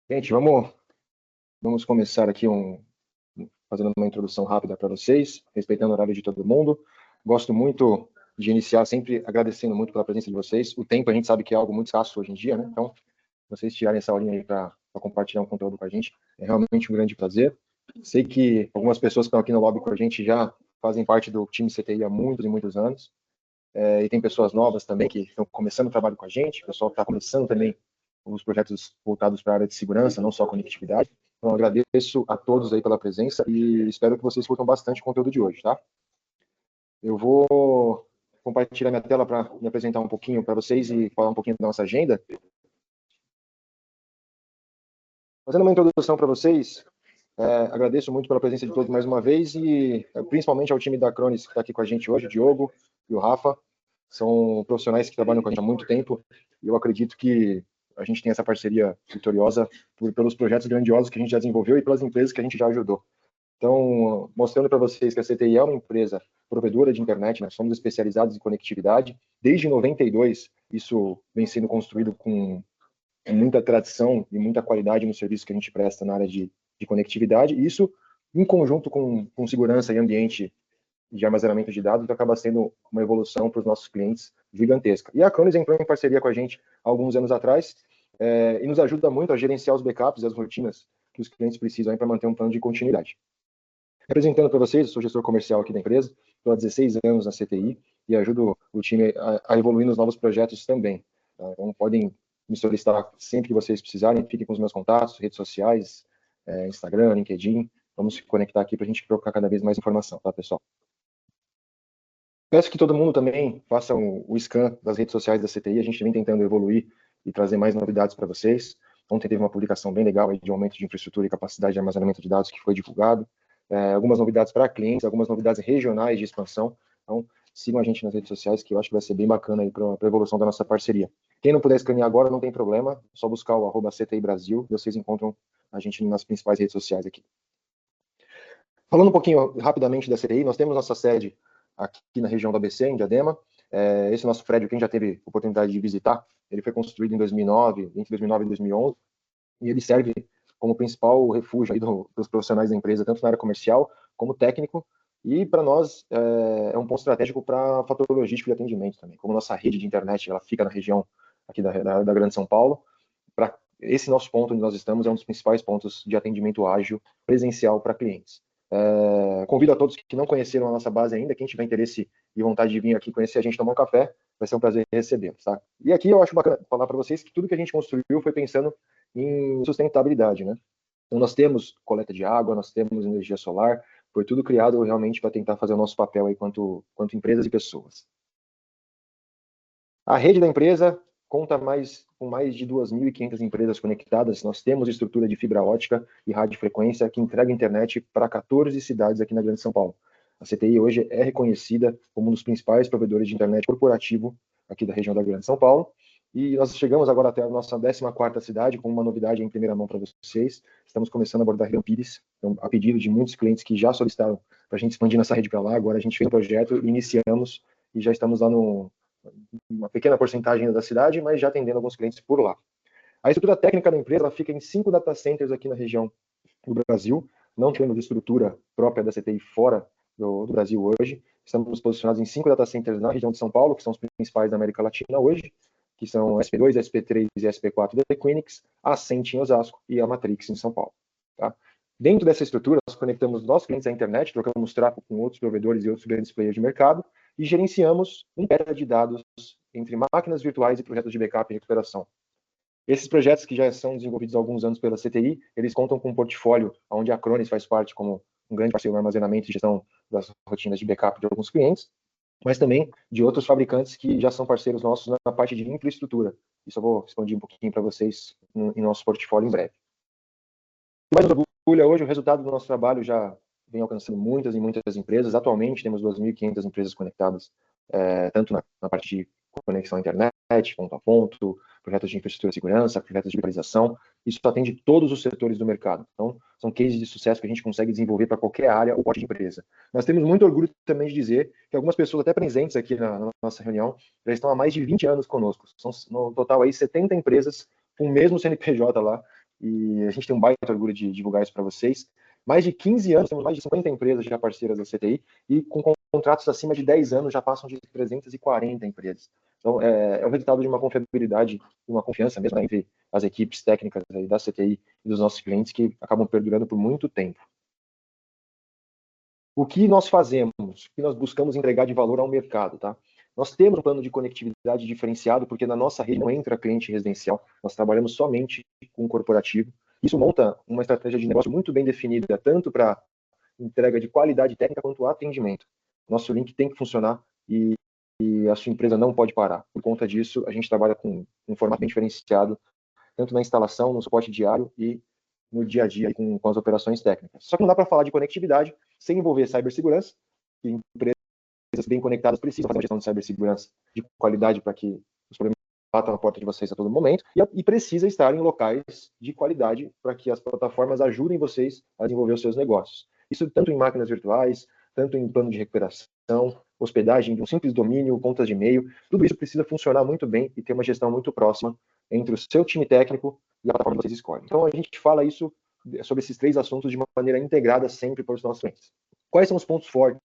Gente, vamos começar aqui fazendo uma introdução rápida para vocês, respeitando o horário de todo mundo. Gosto muito de iniciar sempre agradecendo muito pela presença de vocês. O tempo a gente sabe que é algo muito escasso hoje em dia, né? Então, vocês tirarem essa horinha aí para compartilhar um conteúdo com a gente é realmente um grande prazer. Sei que algumas pessoas que estão aqui no lobby com a gente já fazem parte do time CTI há muitos e muitos anos. E tem pessoas novas também que estão começando o trabalho com a gente, o pessoal está começando também os projetos voltados para a área de segurança, não só conectividade. Então, agradeço a todos aí pela presença e espero que vocês curtam bastante o conteúdo de hoje, tá? Eu vou compartilhar minha tela para me apresentar um pouquinho para vocês e falar um pouquinho da nossa agenda. Fazendo uma introdução para vocês, agradeço muito pela presença de todos mais uma vez e principalmente ao time da Cronis que está aqui com a gente hoje, o Diogo e o Rafa. São profissionais que trabalham com a gente há muito tempo e eu acredito que a gente tem essa parceria vitoriosa pelos projetos grandiosos que a gente já desenvolveu e pelas empresas que a gente já ajudou. Então, mostrando para vocês que a CTI é uma empresa provedora de internet, nós somos especializados em conectividade. Desde 92, isso vem sendo construído com muita tradição e muita qualidade no serviço que a gente presta na área de conectividade. E isso, em conjunto com segurança e ambiente de armazenamento de dados, acaba sendo uma evolução para os nossos clientes gigantesca. E a Cronis entrou em parceria com a gente há alguns anos atrás e nos ajuda muito a gerenciar os backups e as rotinas que os clientes precisam para manter um plano de continuidade. Representando para vocês, eu sou gestor comercial aqui da empresa, estou há 16 anos na CTI e ajudo o time a evoluir nos novos projetos também. Tá? Então, podem me solicitar sempre que vocês precisarem, fiquem com os meus contatos, redes sociais, Instagram, LinkedIn, vamos se conectar aqui para a gente trocar cada vez mais informação, tá, pessoal? Peço que todo mundo também faça o scan das redes sociais da CTI, a gente vem tentando evoluir e trazer mais novidades para vocês. Ontem teve uma publicação bem legal aí de aumento de infraestrutura e capacidade de armazenamento de dados que foi divulgado. Algumas novidades para clientes, algumas novidades regionais de expansão. Então, sigam a gente nas redes sociais, que eu acho que vai ser bem bacana aí para a evolução da nossa parceria. Quem não puder escanear agora, não tem problema, é só buscar o @CTI Brasil, e vocês encontram a gente nas principais redes sociais aqui. Falando um pouquinho rapidamente da CTI, nós temos nossa sede aqui na região do ABC, em Diadema. Esse nosso prédio, quem já teve oportunidade de visitar, ele foi construído em 2009, entre 2009 e 2011, e ele serve como principal refúgio aí dos profissionais da empresa, tanto na área comercial como técnico, e para nós é um ponto estratégico para fator logístico e atendimento também. Como nossa rede de internet ela fica na região aqui da Grande São Paulo, para esse nosso ponto onde nós estamos é um dos principais pontos de atendimento ágil presencial para clientes. Convido a todos que não conheceram a nossa base ainda, quem tiver interesse e vontade de vir aqui conhecer a gente, tomar um café, vai ser um prazer recebê-los, tá? E aqui eu acho bacana falar para vocês que tudo que a gente construiu foi pensando em sustentabilidade, né? Então nós temos coleta de água, nós temos energia solar, foi tudo criado realmente para tentar fazer o nosso papel aí quanto empresas e pessoas. A rede da empresa conta com mais de 2.500 empresas conectadas. Nós temos estrutura de fibra ótica e radiofrequência que entrega internet para 14 cidades aqui na Grande São Paulo. A CTI hoje é reconhecida como um dos principais provedores de internet corporativo aqui da região da Grande São Paulo. E nós chegamos agora até a nossa 14ª cidade com uma novidade em primeira mão para vocês. Estamos começando a abordar Ribeirão Pires, então, a pedido de muitos clientes que já solicitaram para a gente expandir nossa rede para lá. Agora a gente fez um projeto, iniciamos e já estamos lá uma pequena porcentagem da cidade, mas já atendendo alguns clientes por lá. A estrutura técnica da empresa ela fica em 5 data centers aqui na região do Brasil. Não temos estrutura própria da CTI fora do Brasil hoje. Estamos posicionados em 5 data centers na região de São Paulo, que são os principais da América Latina hoje, que são SP2, SP3 e SP4 da Equinix, a Ascent em Osasco e a Matrix em São Paulo. Tá? Dentro dessa estrutura, nós conectamos nossos clientes à internet, trocamos tráfego com outros provedores e outros grandes players de mercado, e gerenciamos um tera de dados entre máquinas virtuais e projetos de backup e recuperação. Esses projetos que já são desenvolvidos há alguns anos pela CTI, eles contam com um portfólio onde a Cronis faz parte como um grande parceiro no armazenamento e gestão das rotinas de backup de alguns clientes, mas também de outros fabricantes que já são parceiros nossos na parte de infraestrutura. Isso eu vou expandir um pouquinho para vocês em nosso portfólio em breve. Mais nos orgulha hoje, o resultado do nosso trabalho já vem alcançando muitas e muitas empresas. Atualmente, temos 2.500 empresas conectadas, tanto na parte de conexão à internet, ponto a ponto, projetos de infraestrutura de segurança, projetos de virtualização. Isso atende todos os setores do mercado. Então, são cases de sucesso que a gente consegue desenvolver para qualquer área ou porte de empresa. Nós temos muito orgulho também de dizer que algumas pessoas até presentes aqui na nossa reunião já estão há mais de 20 anos conosco. São, no total, aí 70 empresas com o mesmo CNPJ lá, e a gente tem um baita orgulho de divulgar isso para vocês. Mais de 15 anos, temos mais de 50 empresas já parceiras da CTI, e com contratos acima de 10 anos já passam de 340 empresas. Então, é o resultado de uma confiabilidade, uma confiança mesmo, né, entre as equipes técnicas aí da CTI e dos nossos clientes, que acabam perdurando por muito tempo. O que nós fazemos, o que nós buscamos entregar de valor ao mercado, tá? Nós temos um plano de conectividade diferenciado, porque na nossa rede não entra cliente residencial, nós trabalhamos somente com corporativo. Isso monta uma estratégia de negócio muito bem definida, tanto para entrega de qualidade técnica quanto atendimento. Nosso link tem que funcionar e a sua empresa não pode parar. Por conta disso, a gente trabalha com um formato bem diferenciado, tanto na instalação, no suporte diário e no dia a dia com as operações técnicas. Só que não dá para falar de conectividade sem envolver cibersegurança, que empresas bem conectadas precisam fazer uma gestão de cibersegurança de qualidade para que os problemas batam na porta de vocês a todo momento, e precisa estar em locais de qualidade para que as plataformas ajudem vocês a desenvolver os seus negócios. Isso tanto em máquinas virtuais, tanto em plano de recuperação, hospedagem de um simples domínio, contas de e-mail, tudo isso precisa funcionar muito bem e ter uma gestão muito próxima entre o seu time técnico e a plataforma que vocês escolhem. Então, a gente fala isso sobre esses três assuntos de uma maneira integrada sempre para os nossos clientes. Quais são os pontos fortes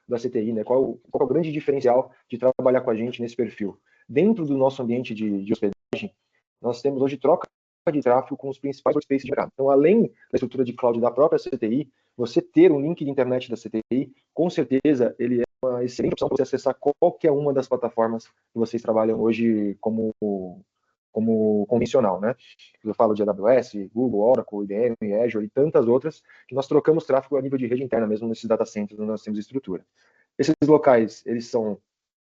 da CTI, né? Qual é o grande diferencial de trabalhar com a gente nesse perfil? Dentro do nosso ambiente de hospedagem, nós temos hoje troca de tráfego com os principais workspaces de mercado. Então, além da estrutura de cloud da própria CTI, você ter um link de internet da CTI, com certeza, ele é uma excelente opção para você acessar qualquer uma das plataformas que vocês trabalham hoje como convencional, né? Eu falo de AWS, Google, Oracle, IBM, Azure e tantas outras, que nós trocamos tráfego a nível de rede interna, mesmo nesses data centers onde nós temos estrutura. Esses locais, eles são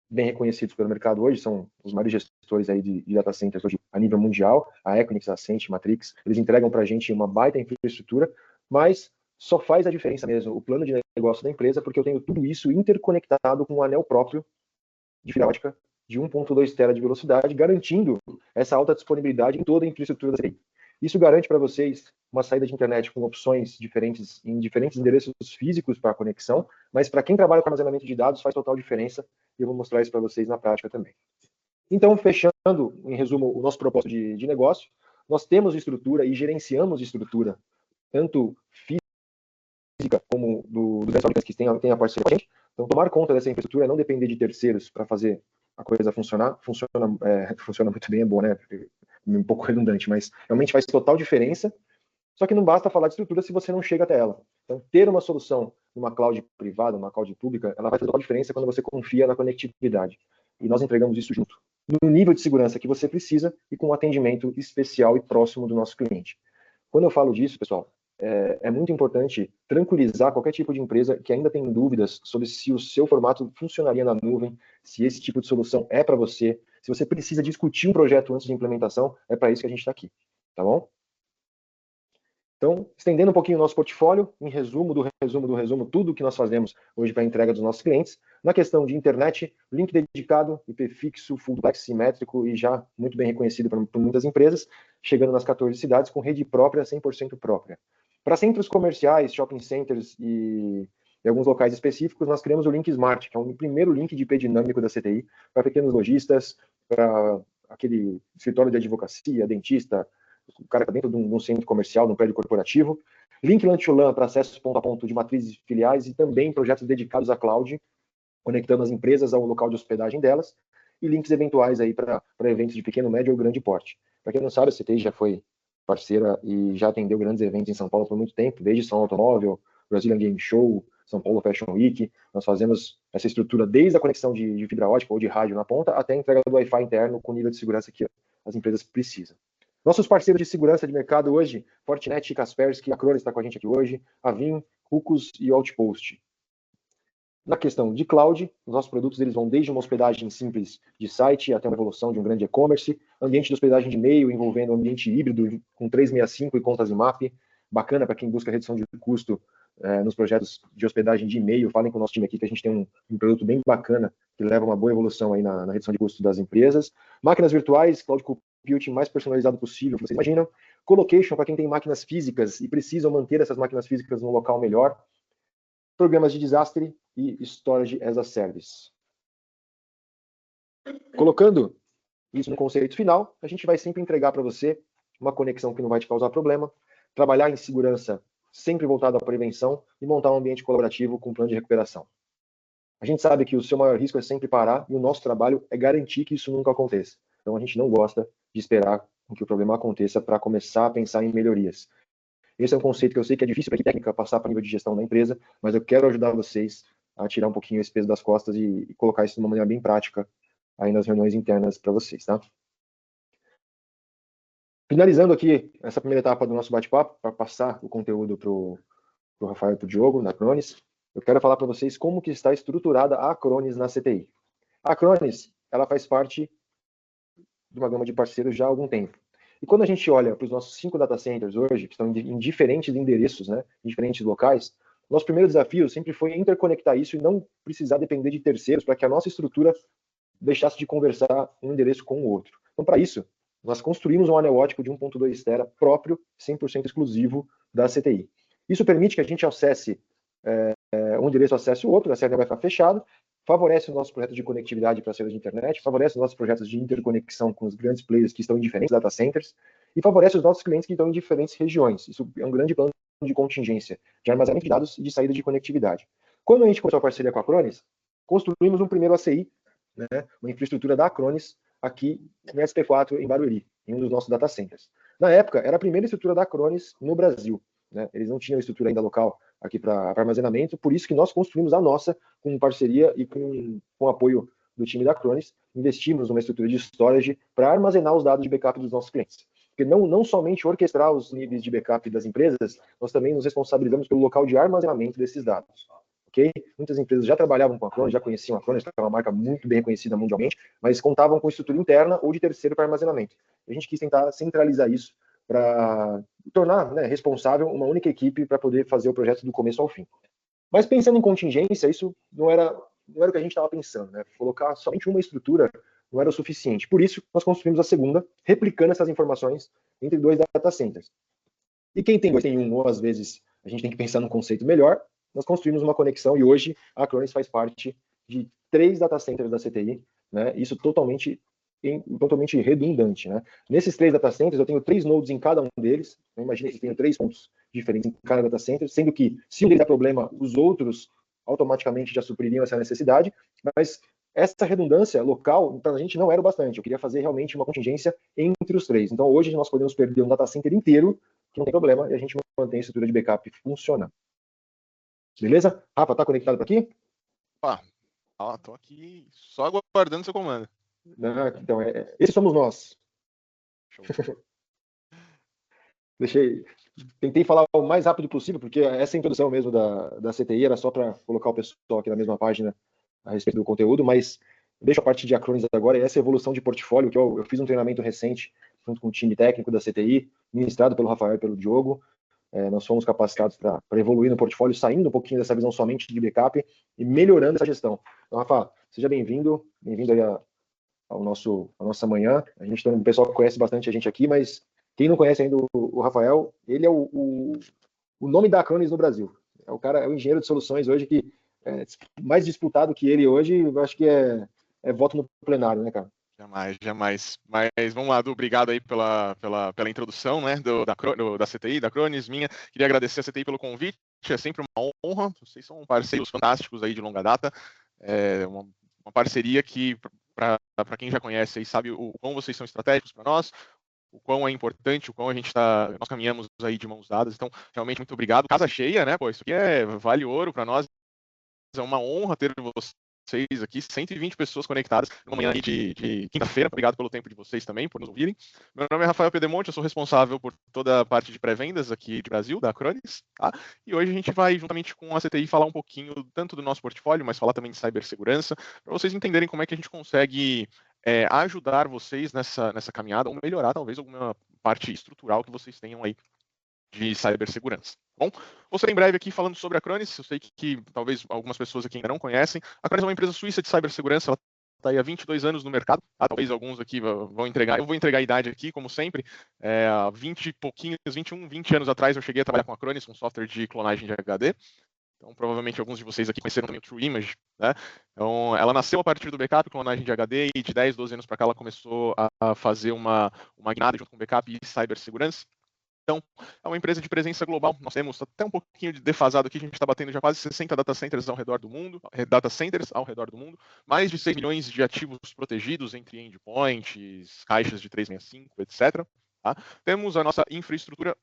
bem reconhecidos pelo mercado hoje, são os maiores gestores aí de data centers hoje a nível mundial, a Equinix, a Ascent, Matrix, eles entregam para a gente uma baita infraestrutura, mas só faz a diferença mesmo o plano de negócio da empresa, porque eu tenho tudo isso interconectado com um anel próprio de fibra ótica de 1.2 tera de velocidade, garantindo essa alta disponibilidade em toda a infraestrutura da CTI. Isso garante para vocês uma saída de internet com opções diferentes em diferentes endereços físicos para a conexão, mas para quem trabalha com armazenamento de dados faz total diferença, e eu vou mostrar isso para vocês na prática também. Então, fechando, em resumo, o nosso propósito de negócio, nós temos estrutura e gerenciamos estrutura, tanto física como dos fabricantes que têm a parceria com a gente. Então, tomar conta dessa infraestrutura é não depender de terceiros para fazer a coisa funcionar. Funciona muito bem, é bom, né? Um pouco redundante, mas realmente faz total diferença. Só que não basta falar de estrutura se você não chega até ela. Então, ter uma solução numa cloud privada, uma cloud pública, ela vai fazer total diferença quando você confia na conectividade. E nós entregamos isso junto, no nível de segurança que você precisa e com um atendimento especial e próximo do nosso cliente. Quando eu falo disso, pessoal, é muito importante tranquilizar qualquer tipo de empresa que ainda tem dúvidas sobre se o seu formato funcionaria na nuvem, se esse tipo de solução é para você, se você precisa discutir um projeto antes de implementação, é para isso que a gente está aqui, tá bom? Então, estendendo um pouquinho o nosso portfólio, em resumo do resumo, tudo que nós fazemos hoje para a entrega dos nossos clientes. Na questão de internet, link dedicado, IP fixo, full duplex, simétrico e já muito bem reconhecido por muitas empresas, chegando nas 14 cidades com rede própria, 100% própria. Para centros comerciais, shopping centers e alguns locais específicos, nós criamos o Link Smart, que é o primeiro link de IP dinâmico da CTI, para pequenos lojistas, para aquele escritório de advocacia, dentista, o cara está dentro de um centro comercial, de um prédio corporativo. Link LAN to LAN para acessos ponto a ponto de matrizes e filiais e também projetos dedicados à cloud, conectando as empresas ao local de hospedagem delas, e links eventuais aí para eventos de pequeno, médio ou grande porte. Para quem não sabe, a CTI já foi parceira e já atendeu grandes eventos em São Paulo por muito tempo, desde São Automóvel, Brazilian Game Show, São Paulo Fashion Week. Nós fazemos essa estrutura desde a conexão de fibra ótica ou de rádio na ponta até a entrega do Wi-Fi interno com o nível de segurança que as empresas precisam. Nossos parceiros de segurança de mercado hoje, Fortinet, Kaspersky, a Acronis está com a gente aqui hoje, a Vim, Ruckus e Outpost. Na questão de cloud, os nossos produtos eles vão desde uma hospedagem simples de site até uma evolução de um grande e-commerce, ambiente de hospedagem de e-mail envolvendo um ambiente híbrido com 365 e contas IMAP, bacana para quem busca redução de custo nos projetos de hospedagem de e-mail. Falem com o nosso time aqui que a gente tem um produto bem bacana que leva uma boa evolução aí na redução de custo das empresas. Máquinas virtuais, cloud computing mais personalizado possível, que vocês imaginam. Colocation para quem tem máquinas físicas e precisam manter essas máquinas físicas num local melhor. Programas de desastre e Storage as a Service. Colocando isso no conceito final, a gente vai sempre entregar para você uma conexão que não vai te causar problema, trabalhar em segurança sempre voltado à prevenção e montar um ambiente colaborativo com plano de recuperação. A gente sabe que o seu maior risco é sempre parar e o nosso trabalho é garantir que isso nunca aconteça. Então a gente não gosta de esperar que o problema aconteça para começar a pensar em melhorias. Esse é um conceito que eu sei que é difícil para a técnica passar para o nível de gestão da empresa, mas eu quero ajudar vocês a tirar um pouquinho esse peso das costas e colocar isso de uma maneira bem prática aí nas reuniões internas para vocês, tá? Finalizando aqui essa primeira etapa do nosso bate-papo, para passar o conteúdo para o Rafael e para o Diogo, da Acronis, eu quero falar para vocês como que está estruturada a Acronis na CTI. A Acronis, ela faz parte de uma gama de parceiros já há algum tempo. E quando a gente olha para os nossos 5 data centers hoje, que estão em diferentes endereços, né, em diferentes locais, nosso primeiro desafio sempre foi interconectar isso e não precisar depender de terceiros para que a nossa estrutura deixasse de conversar um endereço com o outro. Então, para isso, nós construímos um anel ótico de 1.2 tera próprio, 100% exclusivo da CTI. Isso permite que a gente acesse um endereço, acesse o outro, a CTI vai ficar fechada, favorece o nosso projeto de conectividade para redes de internet, favorece os nossos projetos de interconexão com os grandes players que estão em diferentes data centers e favorece os nossos clientes que estão em diferentes regiões. Isso é um grande plano de contingência, de armazenamento de dados e de saída de conectividade. Quando a gente começou a parceria com a Acronis, construímos um primeiro ACI, né, uma infraestrutura da Acronis aqui em SP4, em Barueri, em um dos nossos data centers. Na época, era a primeira estrutura da Acronis no Brasil. Né? Eles não tinham estrutura ainda local aqui para armazenamento, por isso que nós construímos a nossa com parceria e com apoio do time da Acronis, investimos numa estrutura de storage para armazenar os dados de backup dos nossos clientes. Porque não somente orquestrar os níveis de backup das empresas, nós também nos responsabilizamos pelo local de armazenamento desses dados. Okay? Muitas empresas já trabalhavam com a Acronis, já conheciam a Acronis, que é uma marca muito bem reconhecida mundialmente, mas contavam com estrutura interna ou de terceiro para armazenamento. A gente quis tentar centralizar isso para tornar, né, responsável uma única equipe para poder fazer o projeto do começo ao fim. Mas pensando em contingência, isso não era o que a gente estava pensando. Né? Colocar somente uma estrutura não era o suficiente. Por isso, nós construímos a segunda, replicando essas informações entre 2 data centers. E quem tem 2 tem 1, ou às vezes a gente tem que pensar num conceito melhor, nós construímos uma conexão e hoje a Acronis faz parte de 3 data centers da CTI, né? Isso totalmente redundante. Né? Nesses 3 data centers, eu tenho 3 nodes em cada um deles. Imagina que eu tenho 3 pontos diferentes em cada data center, sendo que, se um deles der problema, os outros automaticamente já supririam essa necessidade, mas essa redundância local, para a gente, não era o bastante. Eu queria fazer realmente uma contingência entre os 3. Então, hoje, nós podemos perder um data center inteiro, que não tem problema, e a gente mantém a estrutura de backup funcionando. Beleza? Rafa, tá conectado por aqui? Tô aqui só aguardando seu comando. Não, então, esses somos nós. Show. Tentei falar o mais rápido possível, porque essa introdução mesmo da CTI era só para colocar o pessoal aqui na mesma página a respeito do conteúdo, mas deixo a parte de Acronis agora, e essa evolução de portfólio, que eu fiz um treinamento recente junto com o time técnico da CTI, ministrado pelo Rafael e pelo Diogo. Nós fomos capacitados para evoluir no portfólio, saindo um pouquinho dessa visão somente de backup e melhorando essa gestão. Então, Rafa, seja bem-vindo aí à nossa manhã. A gente tem um pessoal que conhece bastante a gente aqui, mas quem não conhece ainda o Rafael, ele é o nome da Acronis no Brasil. O cara é o engenheiro de soluções hoje que mais disputado que ele hoje, eu acho que é voto no plenário, né, cara? Jamais. Mas vamos lá, Du, obrigado aí pela introdução, né, da CTI, da Acronis, minha. Queria agradecer a CTI pelo convite, é sempre uma honra. Vocês são parceiros fantásticos aí de longa data. É uma parceria que, para quem já conhece aí, sabe o quão vocês são estratégicos para nós, o quão é importante, o quão nós caminhamos aí de mãos dadas. Então, realmente, muito obrigado. Casa cheia, né? Pô, isso aqui vale ouro para nós. É uma honra ter vocês aqui, 120 pessoas conectadas numa manhã de quinta-feira. Obrigado pelo tempo de vocês também, por nos ouvirem. Meu nome é Rafael Pedemonte, eu sou responsável por toda a parte de pré-vendas aqui de Brasil, da Acronis, tá? E hoje a gente vai, juntamente com a CTI, falar um pouquinho tanto do nosso portfólio, mas falar também de cibersegurança, para vocês entenderem como é que a gente consegue ajudar vocês nessa caminhada, ou melhorar talvez alguma parte estrutural que vocês tenham aí de cibersegurança. Bom, vou ser em breve aqui falando sobre a Acronis. Eu sei que talvez algumas pessoas aqui ainda não conhecem. A Acronis é uma empresa suíça de cibersegurança. Ela está aí há 22 anos no mercado. Talvez alguns aqui vão entregar. Eu vou entregar a idade aqui, como sempre. Há 20 e pouquinhos, 21, 20 anos atrás, eu cheguei a trabalhar com a Acronis, um software de clonagem de HD. Então, provavelmente alguns de vocês aqui conheceram também o True Image, né? Então, ela nasceu a partir do backup, clonagem de HD, e de 10, 12 anos para cá ela começou a fazer uma guinada junto com backup e cibersegurança. Então, é uma empresa de presença global. Nós temos até um pouquinho de defasado aqui, a gente está batendo já quase 60 data centers ao redor do mundo, mais de 6 milhões de ativos protegidos entre endpoints, caixas de 365, etc. Tá? Temos a nossa infraestrutura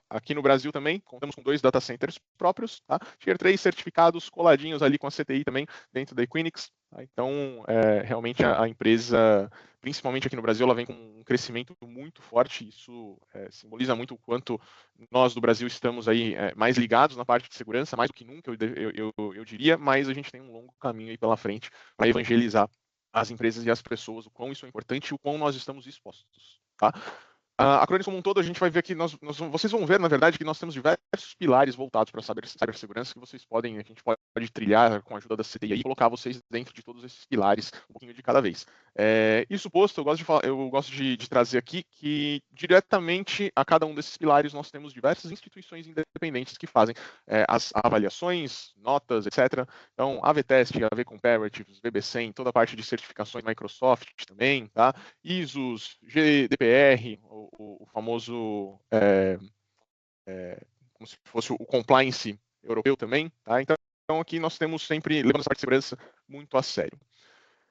aqui no Brasil também, contamos com 2 data centers próprios, tá? Tier 3 certificados coladinhos ali com a CTI também dentro da Equinix. Tá? Então, realmente a empresa, principalmente aqui no Brasil, ela vem com um crescimento muito forte. Isso simboliza muito o quanto nós do Brasil estamos aí mais ligados na parte de segurança, mais do que nunca, eu diria, mas a gente tem um longo caminho aí pela frente para evangelizar as empresas e as pessoas, o quão isso é importante e o quão nós estamos expostos. Tá? A Acronis como um todo, a gente vai ver que vocês vão ver, na verdade, que nós temos diversos pilares voltados para a cibersegurança que a gente pode trilhar com a ajuda da CTI e colocar vocês dentro de todos esses pilares, um pouquinho de cada vez. Isso posto, eu gosto de trazer aqui que diretamente a cada um desses pilares nós temos diversas instituições independentes que fazem as avaliações, notas, etc. Então, AV-Test, AV-Comparatives, VB100, toda a parte de certificações Microsoft também, tá? ISOs, GDPR, o famoso, como se fosse o compliance europeu também, tá? Então aqui nós temos sempre, levando essa parte de segurança muito a sério.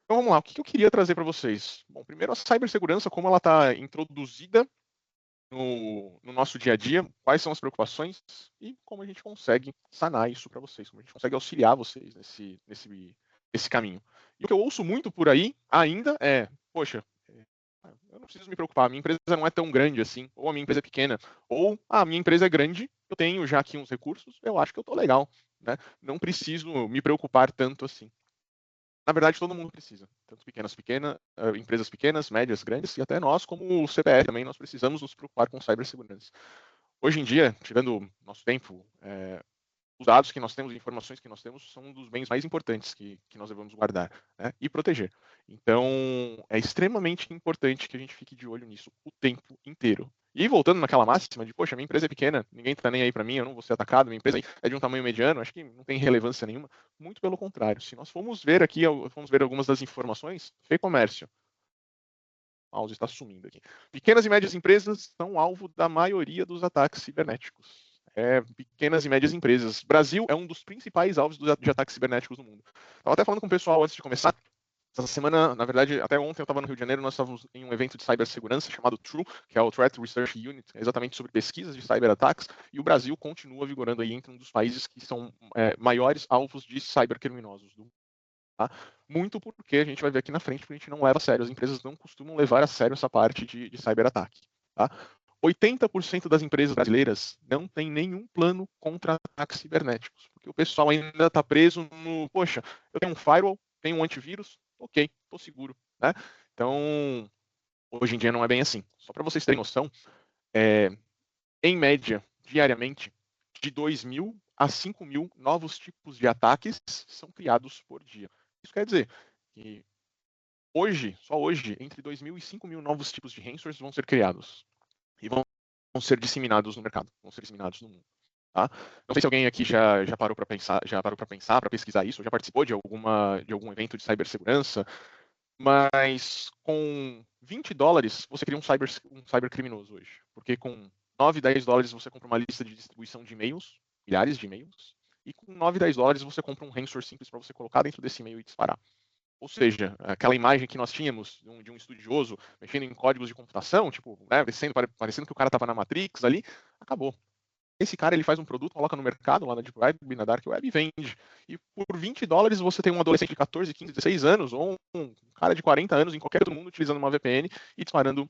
Então vamos lá, o que eu queria trazer para vocês? Bom, primeiro a cibersegurança, como ela está introduzida no nosso dia a dia, quais são as preocupações e como a gente consegue sanar isso para vocês, como a gente consegue auxiliar vocês nesse caminho. E o que eu ouço muito por aí ainda é, poxa, eu não preciso me preocupar, a minha empresa não é tão grande assim, ou a minha empresa é pequena, ou a minha empresa é grande, eu tenho já aqui uns recursos, eu acho que eu estou legal, né? Não preciso me preocupar tanto assim. Na verdade, todo mundo precisa, tanto empresas pequenas, médias, grandes, e até nós, como o CPF também, nós precisamos nos preocupar com cibersegurança. Hoje em dia, tirando nosso tempo, os dados que nós temos, as informações que nós temos, são um dos bens mais importantes que nós devemos guardar, né, e proteger. Então, é extremamente importante que a gente fique de olho nisso o tempo inteiro. E voltando naquela máxima de, poxa, minha empresa é pequena, ninguém está nem aí para mim, eu não vou ser atacado, minha empresa é de um tamanho mediano, acho que não tem relevância nenhuma. Muito pelo contrário. Se nós formos ver aqui, algumas das informações, e-comércio. O mouse está sumindo aqui. Pequenas e médias empresas são alvo da maioria dos ataques cibernéticos. Pequenas e médias empresas. Brasil é um dos principais alvos de ataques cibernéticos do mundo. Estava até falando com o pessoal antes de começar. Essa semana, na verdade, até ontem eu estava no Rio de Janeiro, nós estávamos em um evento de cibersegurança chamado TRUE, que é o Threat Research Unit, exatamente sobre pesquisas de cyberataques, e o Brasil continua vigorando aí entre um dos países que são maiores alvos de cybercriminosos do mundo. Tá? Muito porque a gente vai ver aqui na frente, porque a gente não leva a sério, as empresas não costumam levar a sério essa parte de cyberataque. Tá? 80% das empresas brasileiras não tem nenhum plano contra ataques cibernéticos, porque o pessoal ainda está preso no, poxa, eu tenho um firewall, tenho um antivírus, ok, estou seguro. Né? Então, hoje em dia não é bem assim. Só para vocês terem noção, em média, diariamente, de 2.000 a 5.000 novos tipos de ataques são criados por dia. Isso quer dizer que só hoje, entre 2.000 e 5.000 novos tipos de ransomwares vão ser criados e vão ser disseminados no mercado, vão ser disseminados no mundo. Tá? Não sei se alguém aqui já parou para pensar, para pesquisar isso, já participou de algum evento de cibersegurança, mas com $20 você cria um cybercriminoso hoje, porque com $9, $10 você compra uma lista de distribuição de e-mails, milhares de e-mails, e com $9, $10 você compra um ransomware simples para você colocar dentro desse e-mail e disparar. Ou seja, aquela imagem que nós tínhamos de um estudioso mexendo em códigos de computação, tipo, né, parecendo que o cara estava na Matrix ali, acabou. Esse cara ele faz um produto, coloca no mercado, lá na Deep Web, na Dark Web e vende. E por $20 você tem um adolescente de 14, 15, 16 anos, ou um cara de 40 anos em qualquer outro mundo utilizando uma VPN e disparando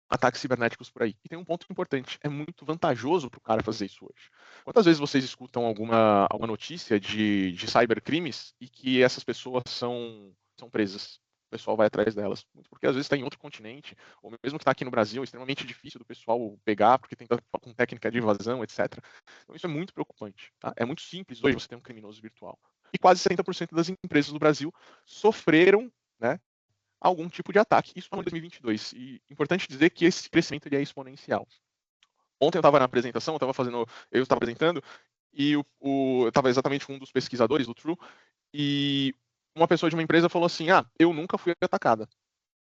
ataques cibernéticos por aí. E tem um ponto importante, é muito vantajoso para o cara fazer isso hoje. Quantas vezes vocês escutam alguma notícia de cybercrimes e que essas pessoas são presas? O pessoal vai atrás delas, porque às vezes está em outro continente, ou mesmo que está aqui no Brasil, é extremamente difícil do pessoal pegar, porque tem com técnica de evasão, etc. Então isso é muito preocupante. Tá? É muito simples hoje você ter um criminoso virtual. E quase 70% das empresas do Brasil sofreram, né, algum tipo de ataque. Isso em 2022. E importante dizer que esse crescimento ele é exponencial. Ontem eu estava na apresentação, eu estava apresentando, e eu estava exatamente com um dos pesquisadores do True, e uma pessoa de uma empresa falou assim, eu nunca fui atacada.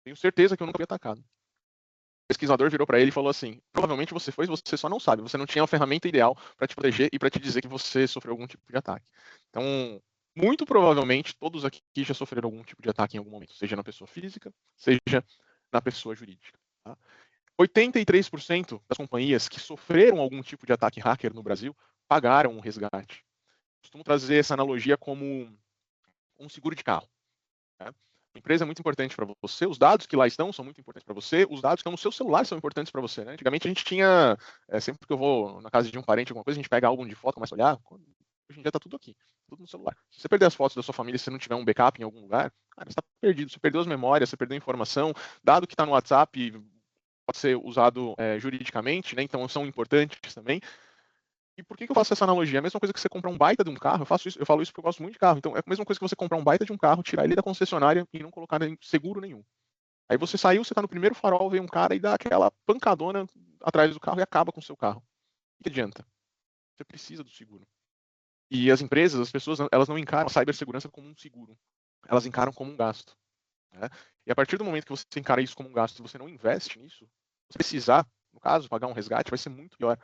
Tenho certeza que eu nunca fui atacado. O pesquisador virou para ele e falou assim, provavelmente você foi, você só não sabe, você não tinha a ferramenta ideal para te proteger e para te dizer que você sofreu algum tipo de ataque. Então, muito provavelmente, todos aqui já sofreram algum tipo de ataque em algum momento, seja na pessoa física, seja na pessoa jurídica. Tá? 83% das companhias que sofreram algum tipo de ataque hacker no Brasil pagaram um resgate. Costumo trazer essa analogia como um seguro de carro. Né? A empresa é muito importante para você, os dados que lá estão são muito importantes para você, os dados que estão no seu celular são importantes para você. Né? Antigamente a gente tinha, sempre que eu vou na casa de um parente, alguma coisa, a gente pega álbum de foto, começa a olhar, hoje em dia está tudo aqui, tudo no celular. Se você perder as fotos da sua família, se você não tiver um backup em algum lugar, cara, você está perdido, você perdeu as memórias, você perdeu a informação, dado que está no WhatsApp pode ser usado juridicamente, né? Então são importantes também. E por que eu faço essa analogia? É a mesma coisa que você comprar um baita de um carro, eu falo isso porque eu gosto muito de carro. Então é a mesma coisa que você comprar um baita de um carro, tirar ele da concessionária e não colocar seguro nenhum. Aí você saiu, você tá no primeiro farol, vem um cara e dá aquela pancadona atrás do carro e acaba com o seu carro. O que adianta? Você precisa do seguro. E as empresas, as pessoas, elas não encaram a cibersegurança como um seguro. Elas encaram como um gasto. Né? E a partir do momento que você encara isso como um gasto e você não investe nisso, você precisar, no caso, pagar um resgate, vai ser muito pior.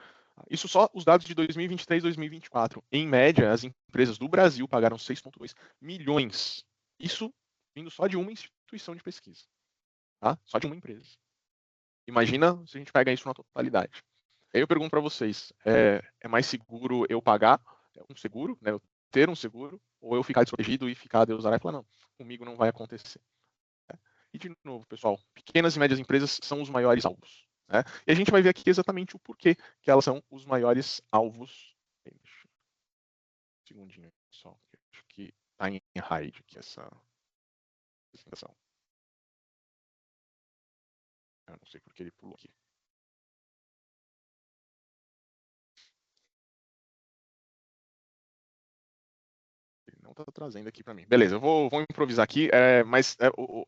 Isso só os dados de 2023 e 2024. Em média, as empresas do Brasil pagaram 6,2 milhões. Isso vindo só de uma instituição de pesquisa. Tá? Só de uma empresa. Imagina se a gente pega isso na totalidade. Aí eu pergunto para vocês, é mais seguro eu pagar um seguro, né, eu ter um seguro, ou eu ficar desprotegido e ficar Deus dará e falar, não, comigo não vai acontecer. Né? E de novo, pessoal, pequenas e médias empresas são os maiores alvos. Né? E a gente vai ver aqui exatamente o porquê que elas são os maiores alvos. Deixa um segundinho só, acho que está em hide aqui essa apresentação. Eu não sei porque ele pulou aqui. Ele não está trazendo aqui para mim. Beleza, eu vou improvisar aqui, mas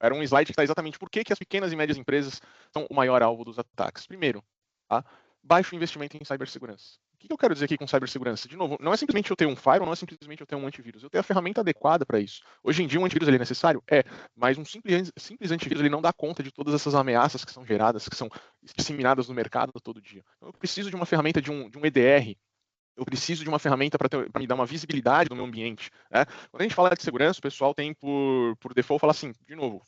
era um slide que está exatamente por que as pequenas e médias empresas são o maior alvo dos ataques. Primeiro, tá? Baixo investimento em cibersegurança. O que eu quero dizer aqui com cibersegurança? De novo, não é simplesmente eu ter um firewall, não é simplesmente eu ter um antivírus. Eu tenho a ferramenta adequada para isso. Hoje em dia, um antivírus ele é necessário? Mas um simples antivírus ele não dá conta de todas essas ameaças que são geradas, que são disseminadas no mercado todo dia. Então, eu preciso de uma ferramenta de um EDR, eu preciso de uma ferramenta para me dar uma visibilidade do meu ambiente. Né? Quando a gente fala de segurança, o pessoal tem por default falar assim, de novo,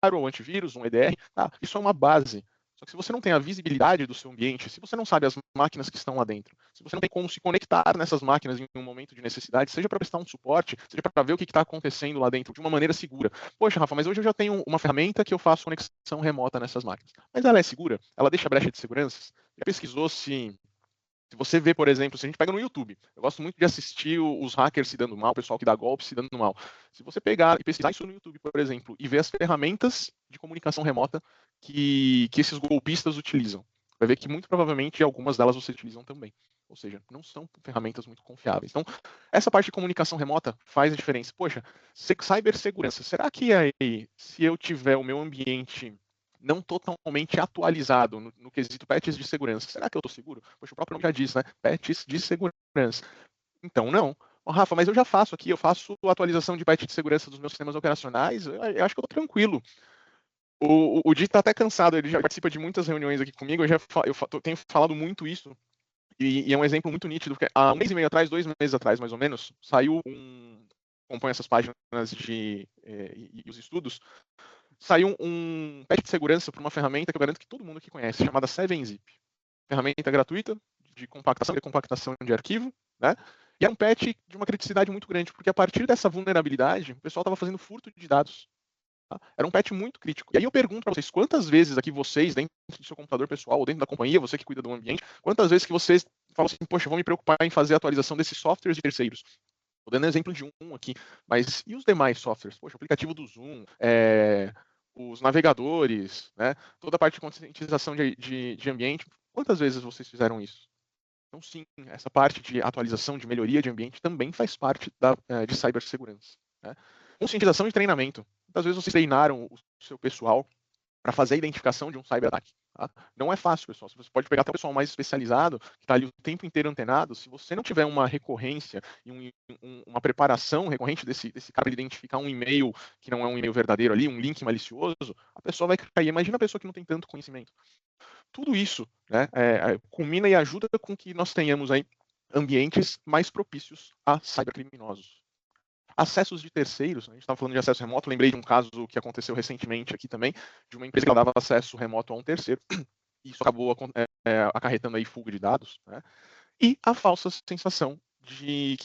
firewall, antivírus, um EDR, isso é uma base. Só que se você não tem a visibilidade do seu ambiente, se você não sabe as máquinas que estão lá dentro, se você não tem como se conectar nessas máquinas em um momento de necessidade, seja para prestar um suporte, seja para ver o que está acontecendo lá dentro de uma maneira segura. Poxa, Rafa, mas hoje eu já tenho uma ferramenta que eu faço conexão remota nessas máquinas. Mas ela é segura? Ela deixa brecha de segurança? Já pesquisou se você vê, por exemplo, se a gente pega no YouTube, eu gosto muito de assistir os hackers se dando mal, o pessoal que dá golpe se dando mal. Se você pegar e pesquisar isso no YouTube, por exemplo, e ver as ferramentas de comunicação remota que esses golpistas utilizam, vai ver que muito provavelmente algumas delas você utilizam também. Ou seja, não são ferramentas muito confiáveis. Então, essa parte de comunicação remota faz a diferença. Poxa, cibersegurança, será que aí, se eu tiver o meu ambiente não totalmente atualizado no quesito patches de segurança. Será que eu estou seguro? Poxa, o próprio nome já diz, né? Patches de segurança. Então, não. Oh, Rafa, mas eu já faço aqui, eu faço atualização de patch de segurança dos meus sistemas operacionais, eu acho que eu estou tranquilo. O Di está até cansado, ele já participa de muitas reuniões aqui comigo, eu tenho falado muito isso, e é um exemplo muito nítido, porque há 1 mês e meio atrás, 2 meses atrás, mais ou menos, saiu acompanha essas páginas e os estudos, saiu um patch de segurança para uma ferramenta que eu garanto que todo mundo aqui conhece, chamada 7-Zip. Ferramenta gratuita de compactação de arquivo, né? E é um patch de uma criticidade muito grande, porque a partir dessa vulnerabilidade, o pessoal estava fazendo furto de dados. Tá? Era um patch muito crítico. E aí eu pergunto para vocês, quantas vezes aqui vocês, dentro do seu computador pessoal, ou dentro da companhia, você que cuida do ambiente, quantas vezes que vocês falam assim, poxa, vou me preocupar em fazer a atualização desses softwares de terceiros? Estou dando exemplo de um aqui, mas e os demais softwares? Poxa, o aplicativo do Zoom, os navegadores, né? Toda a parte de conscientização de ambiente. Quantas vezes vocês fizeram isso? Então, sim, essa parte de atualização, de melhoria de ambiente também faz parte de cibersegurança. Né? Conscientização e treinamento. Muitas vezes vocês treinaram o seu pessoal para fazer a identificação de um cyberataque. Tá? Não é fácil, pessoal. Você pode pegar até o pessoal mais especializado, que está ali o tempo inteiro antenado. Se você não tiver uma recorrência e uma preparação recorrente desse cara para identificar um e-mail que não é um e-mail verdadeiro ali, um link malicioso, a pessoa vai cair. Imagina a pessoa que não tem tanto conhecimento. Tudo isso, né, culmina e ajuda com que nós tenhamos aí ambientes mais propícios a cybercriminosos. Acessos de terceiros, a gente estava falando de acesso remoto, lembrei de um caso que aconteceu recentemente aqui também, de uma empresa que dava acesso remoto a um terceiro, e isso acabou acarretando aí fuga de dados, né? E a falsa sensação de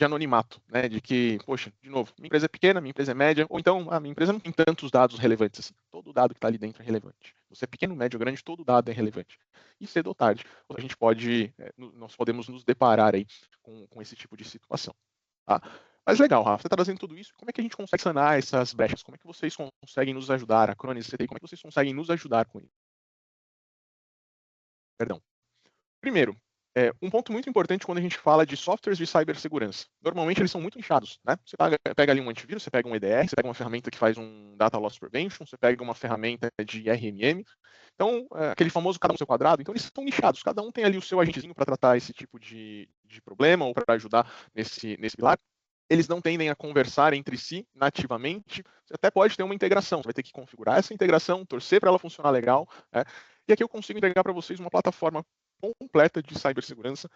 anonimato, né? De que, poxa, de novo, minha empresa é pequena, minha empresa é média, ou então a minha empresa não tem tantos dados relevantes assim. Todo dado que está ali dentro é relevante. Você é pequeno, médio ou grande, todo dado é relevante. E cedo ou tarde, a gente nós podemos nos deparar aí com esse tipo de situação. Tá? Mas legal, Rafa, você está trazendo tudo isso. Como é que a gente consegue sanar essas brechas? Como é que vocês conseguem nos ajudar? A Cronis CTI, como é que vocês conseguem nos ajudar com isso? Perdão. Primeiro, um ponto muito importante quando a gente fala de softwares de cibersegurança. Normalmente eles são muito inchados, né? Você pega ali um antivírus, você pega um EDR, você pega uma ferramenta que faz um Data Loss Prevention, você pega uma ferramenta de RMM. Então, aquele famoso cada um no seu quadrado. Então, eles são nichados. Cada um tem ali o seu agentezinho para tratar esse tipo de problema ou para ajudar nesse pilar. Eles não tendem a conversar entre si nativamente. Você até pode ter uma integração. Você vai ter que configurar essa integração, torcer para ela funcionar legal. Né? E aqui eu consigo entregar para vocês uma plataforma completa de cibersegurança,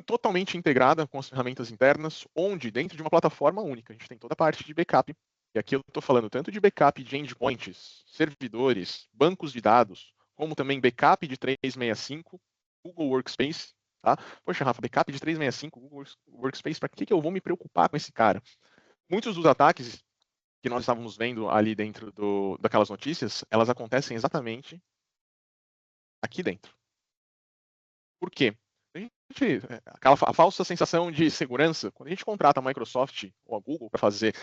totalmente integrada com as ferramentas internas, onde dentro de uma plataforma única, a gente tem toda a parte de backup. E aqui eu estou falando tanto de backup de endpoints, servidores, bancos de dados, como também backup de 365, Google Workspace. Tá? Poxa, Rafa, backup de 365, Google Workspace, para que eu vou me preocupar com esse cara? Muitos dos ataques que nós estávamos vendo ali dentro daquelas notícias, elas acontecem exatamente aqui dentro. Por quê? A falsa sensação de segurança, quando a gente contrata a Microsoft ou a Google para fazer,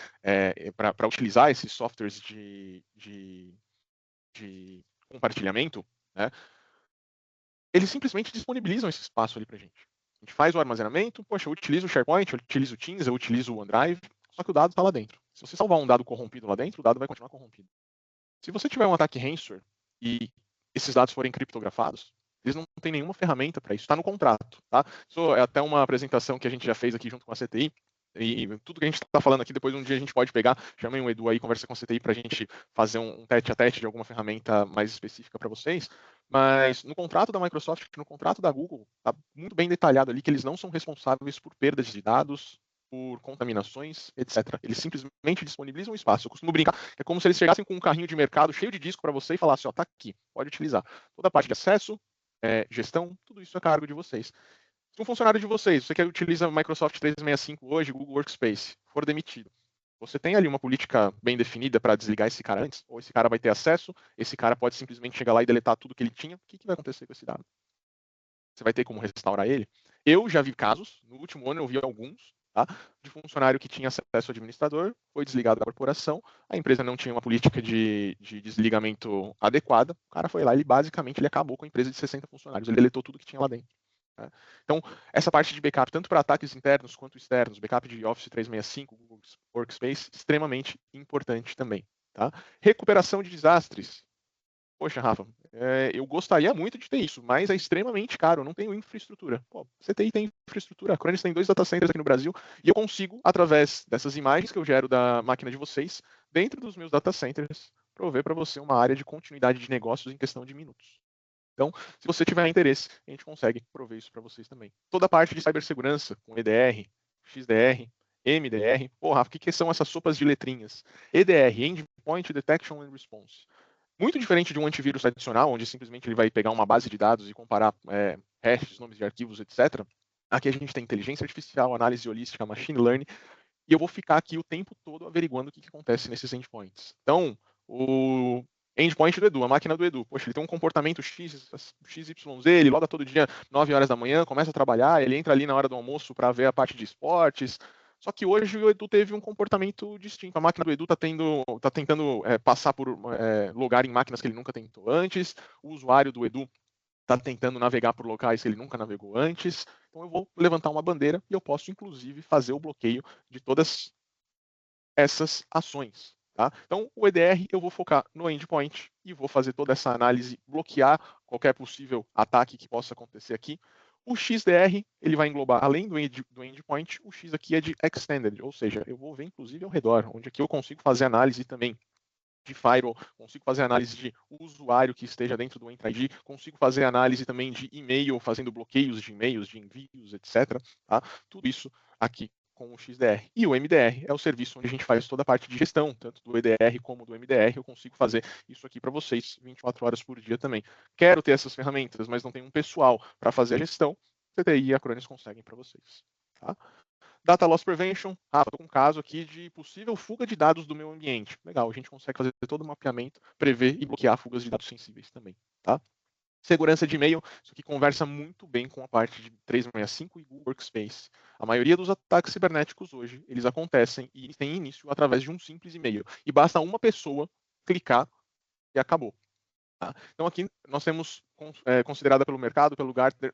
para utilizar esses softwares de compartilhamento, né, eles simplesmente disponibilizam esse espaço ali para a gente. A gente faz o armazenamento, poxa, eu utilizo o SharePoint, eu utilizo o Teams, eu utilizo o OneDrive, só que o dado está lá dentro. Se você salvar um dado corrompido lá dentro, o dado vai continuar corrompido. Se você tiver um ataque ransomware e esses dados forem criptografados, eles não têm nenhuma ferramenta para isso, está no contrato. Tá? Isso é até uma apresentação que a gente já fez aqui junto com a CTI, e tudo que a gente está falando aqui, depois um dia a gente pode pegar, chamem o Edu aí, conversa com a CTI para a gente fazer um tete a tete de alguma ferramenta mais específica para vocês. Mas no contrato da Microsoft, no contrato da Google, está muito bem detalhado ali que eles não são responsáveis por perdas de dados, por contaminações, etc. Eles simplesmente disponibilizam o espaço. Eu costumo brincar, é como se eles chegassem com um carrinho de mercado cheio de disco para você e falassem, ó, tá aqui, pode utilizar. Toda a parte de acesso, gestão, tudo isso é cargo de vocês. Se um funcionário de vocês, você que utiliza Microsoft 365 hoje, Google Workspace, for demitido, você tem ali uma política bem definida para desligar esse cara antes? Ou esse cara vai ter acesso, esse cara pode simplesmente chegar lá e deletar tudo que ele tinha? O que vai acontecer com esse dado? Você vai ter como restaurar ele? Eu já vi casos, no último ano eu vi alguns, tá, de funcionário que tinha acesso ao administrador, foi desligado da corporação, a empresa não tinha uma política de desligamento adequada, o cara foi lá, ele basicamente acabou com a empresa de 60 funcionários, ele deletou tudo que tinha lá dentro. Né? Então, essa parte de backup, tanto para ataques internos quanto externos, backup de Office 365, Google Workspace, extremamente importante também. Tá? Recuperação de desastres. Poxa, Rafa, eu gostaria muito de ter isso, mas é extremamente caro, eu não tenho infraestrutura. Pô, CTI tem infraestrutura, a Cronis tem 2 data centers aqui no Brasil, e eu consigo, através dessas imagens que eu gero da máquina de vocês, dentro dos meus data centers, prover para você uma área de continuidade de negócios em questão de minutos. Então, se você tiver interesse, a gente consegue prover isso para vocês também. Toda a parte de cibersegurança, com EDR, XDR, MDR. Porra, o que são essas sopas de letrinhas? EDR, Endpoint Detection and Response. Muito diferente de um antivírus tradicional, onde simplesmente ele vai pegar uma base de dados e comparar hashes, nomes de arquivos, etc. Aqui a gente tem inteligência artificial, análise holística, machine learning, e eu vou ficar aqui o tempo todo averiguando o que acontece nesses endpoints. Então, o endpoint do Edu, a máquina do Edu, poxa, ele tem um comportamento XYZ, ele loga todo dia 9 horas da manhã, começa a trabalhar, ele entra ali na hora do almoço para ver a parte de esportes. Só que hoje o Edu teve um comportamento distinto. A máquina do Edu está tentando passar por logar em máquinas que ele nunca tentou antes. O usuário do Edu está tentando navegar por locais que ele nunca navegou antes. Então eu vou levantar uma bandeira e eu posso, inclusive, fazer o bloqueio de todas essas ações. Tá? Então, o EDR eu vou focar no endpoint e vou fazer toda essa análise, bloquear qualquer possível ataque que possa acontecer aqui. O XDR, ele vai englobar, além do endpoint, o X aqui é de extended, ou seja, eu vou ver inclusive ao redor, onde aqui eu consigo fazer análise também de firewall, consigo fazer análise de usuário que esteja dentro do Entra ID, consigo fazer análise também de e-mail, fazendo bloqueios de e-mails, de envios, etc. Tá? Tudo isso aqui com o XDR. E o MDR é o serviço onde a gente faz toda a parte de gestão, tanto do EDR como do MDR. Eu consigo fazer isso aqui para vocês 24 horas por dia também. Quero ter essas ferramentas, mas não tenho um pessoal para fazer a gestão. CTI e Acronis conseguem para vocês. Tá? Data Loss Prevention, estou com um caso aqui de possível fuga de dados do meu ambiente. Legal, a gente consegue fazer todo o mapeamento, prever e bloquear fugas de dados sensíveis também. Tá? Segurança de e-mail, isso aqui conversa muito bem com a parte de 365 e Google Workspace. A maioria dos ataques cibernéticos hoje, eles acontecem e têm início através de um simples e-mail. E basta uma pessoa clicar e acabou. Tá? Então aqui nós temos considerada pelo mercado, pelo Gartner,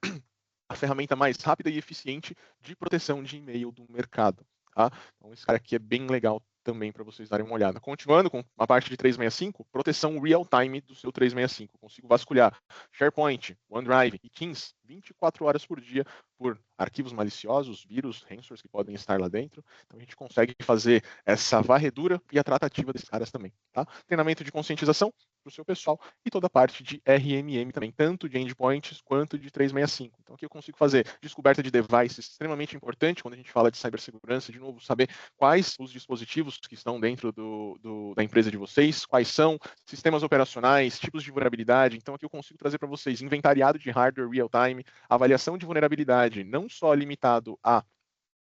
a ferramenta mais rápida e eficiente de proteção de e-mail do mercado. Tá? Então, esse cara aqui é bem legal também para vocês darem uma olhada. Continuando com a parte de 365, proteção real-time do seu 365. Consigo vasculhar SharePoint, OneDrive e Teams 24 horas por dia por arquivos maliciosos, vírus, ransomwares que podem estar lá dentro. Então a gente consegue fazer essa varredura e a tratativa desses caras também. Tá? Treinamento de conscientização para o seu pessoal e toda a parte de RMM também, tanto de endpoints quanto de 365. Então aqui eu consigo fazer descoberta de devices, extremamente importante quando a gente fala de cibersegurança, de novo, saber quais os dispositivos que estão dentro da empresa de vocês, quais são, sistemas operacionais, tipos de vulnerabilidade. Então aqui eu consigo trazer para vocês inventariado de hardware real-time, avaliação de vulnerabilidade, não só limitado a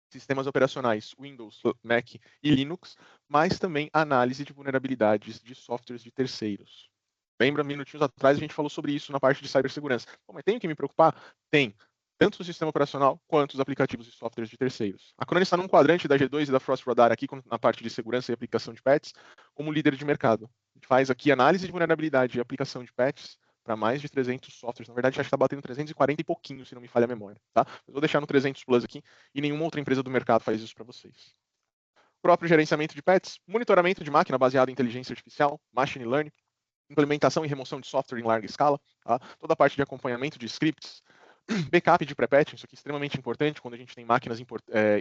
sistemas operacionais Windows, Mac e Linux, mas também análise de vulnerabilidades de softwares de terceiros. Lembra, minutinhos atrás a gente falou sobre isso na parte de cibersegurança. Bom, mas tenho que me preocupar? Tem. Tanto o sistema operacional quanto os aplicativos e softwares de terceiros. A Acronis está num quadrante da G2 e da Frost Radar aqui na parte de segurança e aplicação de patches como líder de mercado. A gente faz aqui análise de vulnerabilidade e aplicação de patches para mais de 300 softwares. Na verdade, acho que está batendo 340 e pouquinho, se não me falha a memória. Tá? Eu vou deixar no 300 Plus aqui e nenhuma outra empresa do mercado faz isso para vocês. Próprio gerenciamento de patches, monitoramento de máquina baseado em inteligência artificial, machine learning, implementação e remoção de software em larga escala, tá? Toda a parte de acompanhamento de scripts, backup de pré-patching, isso aqui é extremamente importante quando a gente tem máquinas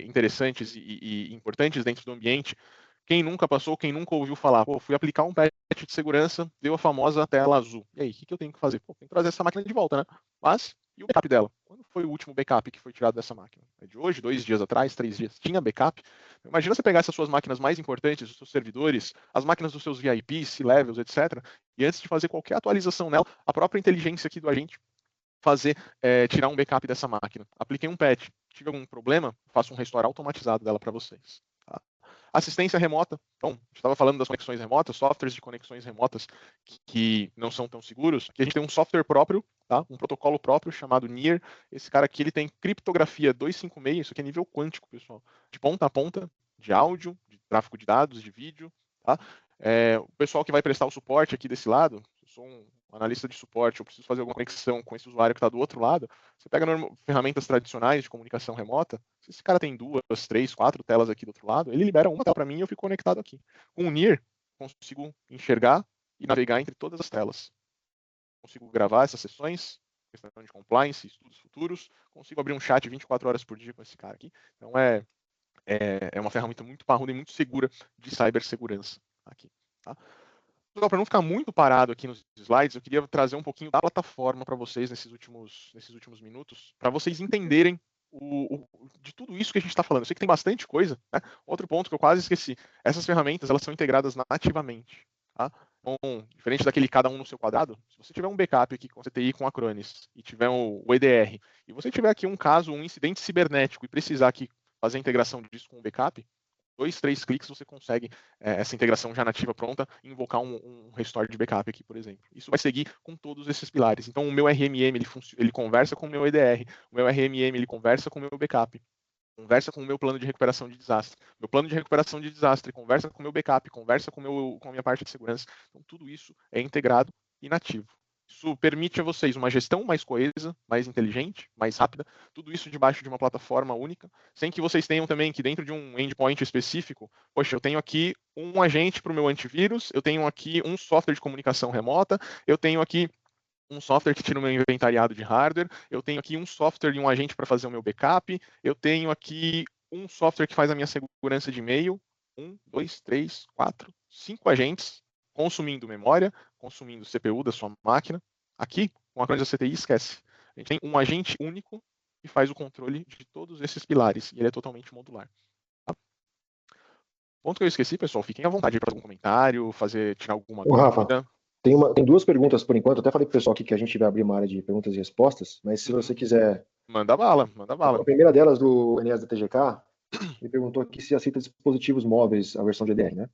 interessantes e importantes dentro do ambiente. Quem nunca passou, quem nunca ouviu falar, fui aplicar um patch de segurança, deu a famosa tela azul. E aí, o que eu tenho que fazer? Tenho que trazer essa máquina de volta, né? Mas, e o backup dela? Quando foi o último backup que foi tirado dessa máquina? É de hoje, 2 dias atrás, 3 dias? Tinha backup? Imagina você pegar essas suas máquinas mais importantes, os seus servidores, as máquinas dos seus VIPs, C-levels, etc. E antes de fazer qualquer atualização nela, a própria inteligência aqui do agente tirar um backup dessa máquina. Apliquei um patch, tive algum problema, faço um restore automatizado dela para vocês. Tá? Assistência remota. Então, a gente estava falando das conexões remotas, softwares de conexões remotas que não são tão seguros. Aqui a gente tem um software próprio, tá? Um protocolo próprio chamado NIR. Esse cara aqui ele tem criptografia 256, isso aqui é nível quântico, pessoal. De ponta a ponta, de áudio, de tráfego de dados, de vídeo. Tá? O pessoal que vai prestar o suporte aqui desse lado, eu sou um analista de suporte, eu preciso fazer alguma conexão com esse usuário que está do outro lado, você pega ferramentas tradicionais de comunicação remota, se esse cara tem 2, 3, 4 telas aqui do outro lado, ele libera uma tela para mim e eu fico conectado aqui. Com o NIR, consigo enxergar e navegar entre todas as telas. Consigo gravar essas sessões, questão de compliance, estudos futuros, consigo abrir um chat 24 horas por dia com esse cara aqui. Então é uma ferramenta muito parruda e muito segura de cibersegurança aqui. Tá? Para não ficar muito parado aqui nos slides, eu queria trazer um pouquinho da plataforma para vocês nesses últimos minutos, para vocês entenderem de tudo isso que a gente está falando. Eu sei que tem bastante coisa, né? Outro ponto que eu quase esqueci, essas ferramentas elas são integradas nativamente. Tá? Então, diferente daquele cada um no seu quadrado, se você tiver um backup aqui com a CTI com a Acronis e tiver o EDR, e você tiver aqui um caso, um incidente cibernético e precisar aqui fazer a integração disso com o backup, 2, 3 cliques você consegue essa integração já nativa pronta e invocar um restore de backup aqui, por exemplo. Isso vai seguir com todos esses pilares. Então, o meu RMM ele conversa com o meu EDR, o meu RMM ele conversa com o meu backup, conversa com o meu plano de recuperação de desastre. Meu plano de recuperação de desastre conversa com o meu backup, conversa com a minha parte de segurança. Então, tudo isso é integrado e nativo. Isso permite a vocês uma gestão mais coesa, mais inteligente, mais rápida, tudo isso debaixo de uma plataforma única, sem que vocês tenham também que dentro de um endpoint específico, poxa, eu tenho aqui um agente para o meu antivírus, eu tenho aqui um software de comunicação remota, eu tenho aqui um software que tira o meu inventariado de hardware, eu tenho aqui um software e um agente para fazer o meu backup, eu tenho aqui um software que faz a minha segurança de e-mail, 5 agentes consumindo memória, consumindo CPU da sua máquina. Aqui, com a Acronis CTI, esquece. A gente tem um agente único que faz o controle de todos esses pilares, e ele é totalmente modular. Tá? Ponto que eu esqueci, pessoal, fiquem à vontade para fazer algum comentário, tirar alguma Ô, Rafa, dúvida. tem duas perguntas por enquanto. Eu até falei pro pessoal aqui que a gente vai abrir uma área de perguntas e respostas, mas se você quiser. Manda bala, manda bala. A primeira delas, do Enéas da TGK, ele perguntou aqui se aceita dispositivos móveis, a versão de EDR, né?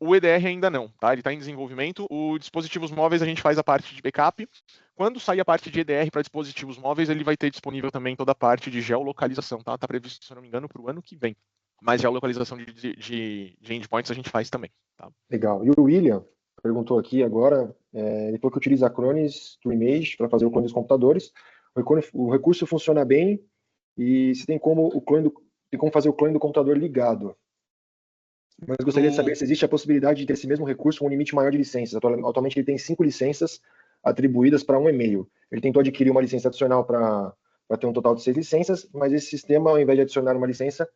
O EDR ainda não, tá? Ele está em desenvolvimento. O dispositivos móveis a gente faz a parte de backup. Quando sair a parte de EDR para dispositivos móveis, ele vai ter disponível também toda a parte de geolocalização, tá? Está previsto, se eu não me engano, para o ano que vem. Mas geolocalização de endpoints a gente faz também, tá? Legal. E o William perguntou aqui agora, ele falou que utiliza Acronis TrueImage para fazer o clone dos computadores. O recurso funciona bem e se tem como fazer o clone do computador ligado. Mas gostaria de saber se existe a possibilidade de ter esse mesmo recurso com um limite maior de licenças. Atualmente ele tem 5 licenças atribuídas para um e-mail. Ele tentou adquirir uma licença adicional para ter um total de 6 licenças, mas esse sistema, ao invés de adicionar uma licença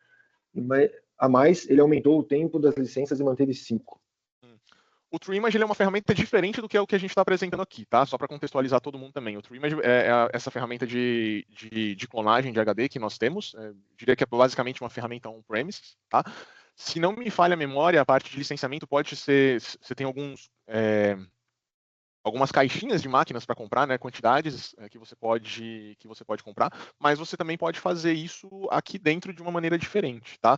a mais, ele aumentou o tempo das licenças e manteve 5. O TrueImage é uma ferramenta diferente do que é o que a gente está apresentando aqui, tá? Só para contextualizar todo mundo também. O TrueImage é essa ferramenta de clonagem de HD que nós temos. Diria que é basicamente uma ferramenta on-premise, tá? Se não me falha a memória, a parte de licenciamento pode ser... Você tem algumas caixinhas de máquinas para comprar, né, quantidades que você pode comprar, mas você também pode fazer isso aqui dentro de uma maneira diferente, tá?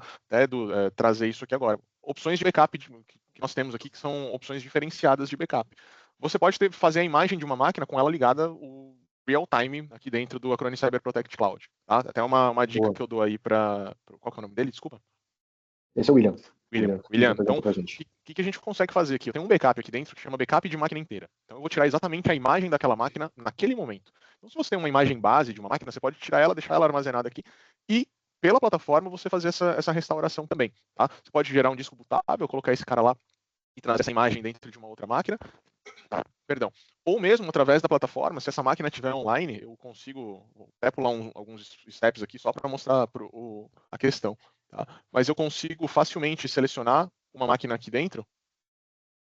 Trazer isso aqui agora. Opções de backup que nós temos aqui, que são opções diferenciadas de backup. Você pode fazer a imagem de uma máquina com ela ligada o real time aqui dentro do Acronis Cyber Protect Cloud. Tá? Até uma dica Boa. que eu dou aí para... Qual que é o nome dele? Desculpa. Esse é o William. William, então, o que a gente consegue fazer aqui? Eu tenho um backup aqui dentro que chama backup de máquina inteira. Então, eu vou tirar exatamente a imagem daquela máquina naquele momento. Então, se você tem uma imagem base de uma máquina, você pode tirar ela, deixar ela armazenada aqui e, pela plataforma, você fazer essa restauração também. Tá? Você pode gerar um disco bootável, colocar esse cara lá e trazer essa imagem dentro de uma outra máquina. Perdão. Ou mesmo através da plataforma, se essa máquina estiver online, eu consigo até pular alguns steps aqui só para mostrar a questão. Tá? Mas eu consigo facilmente selecionar uma máquina aqui dentro,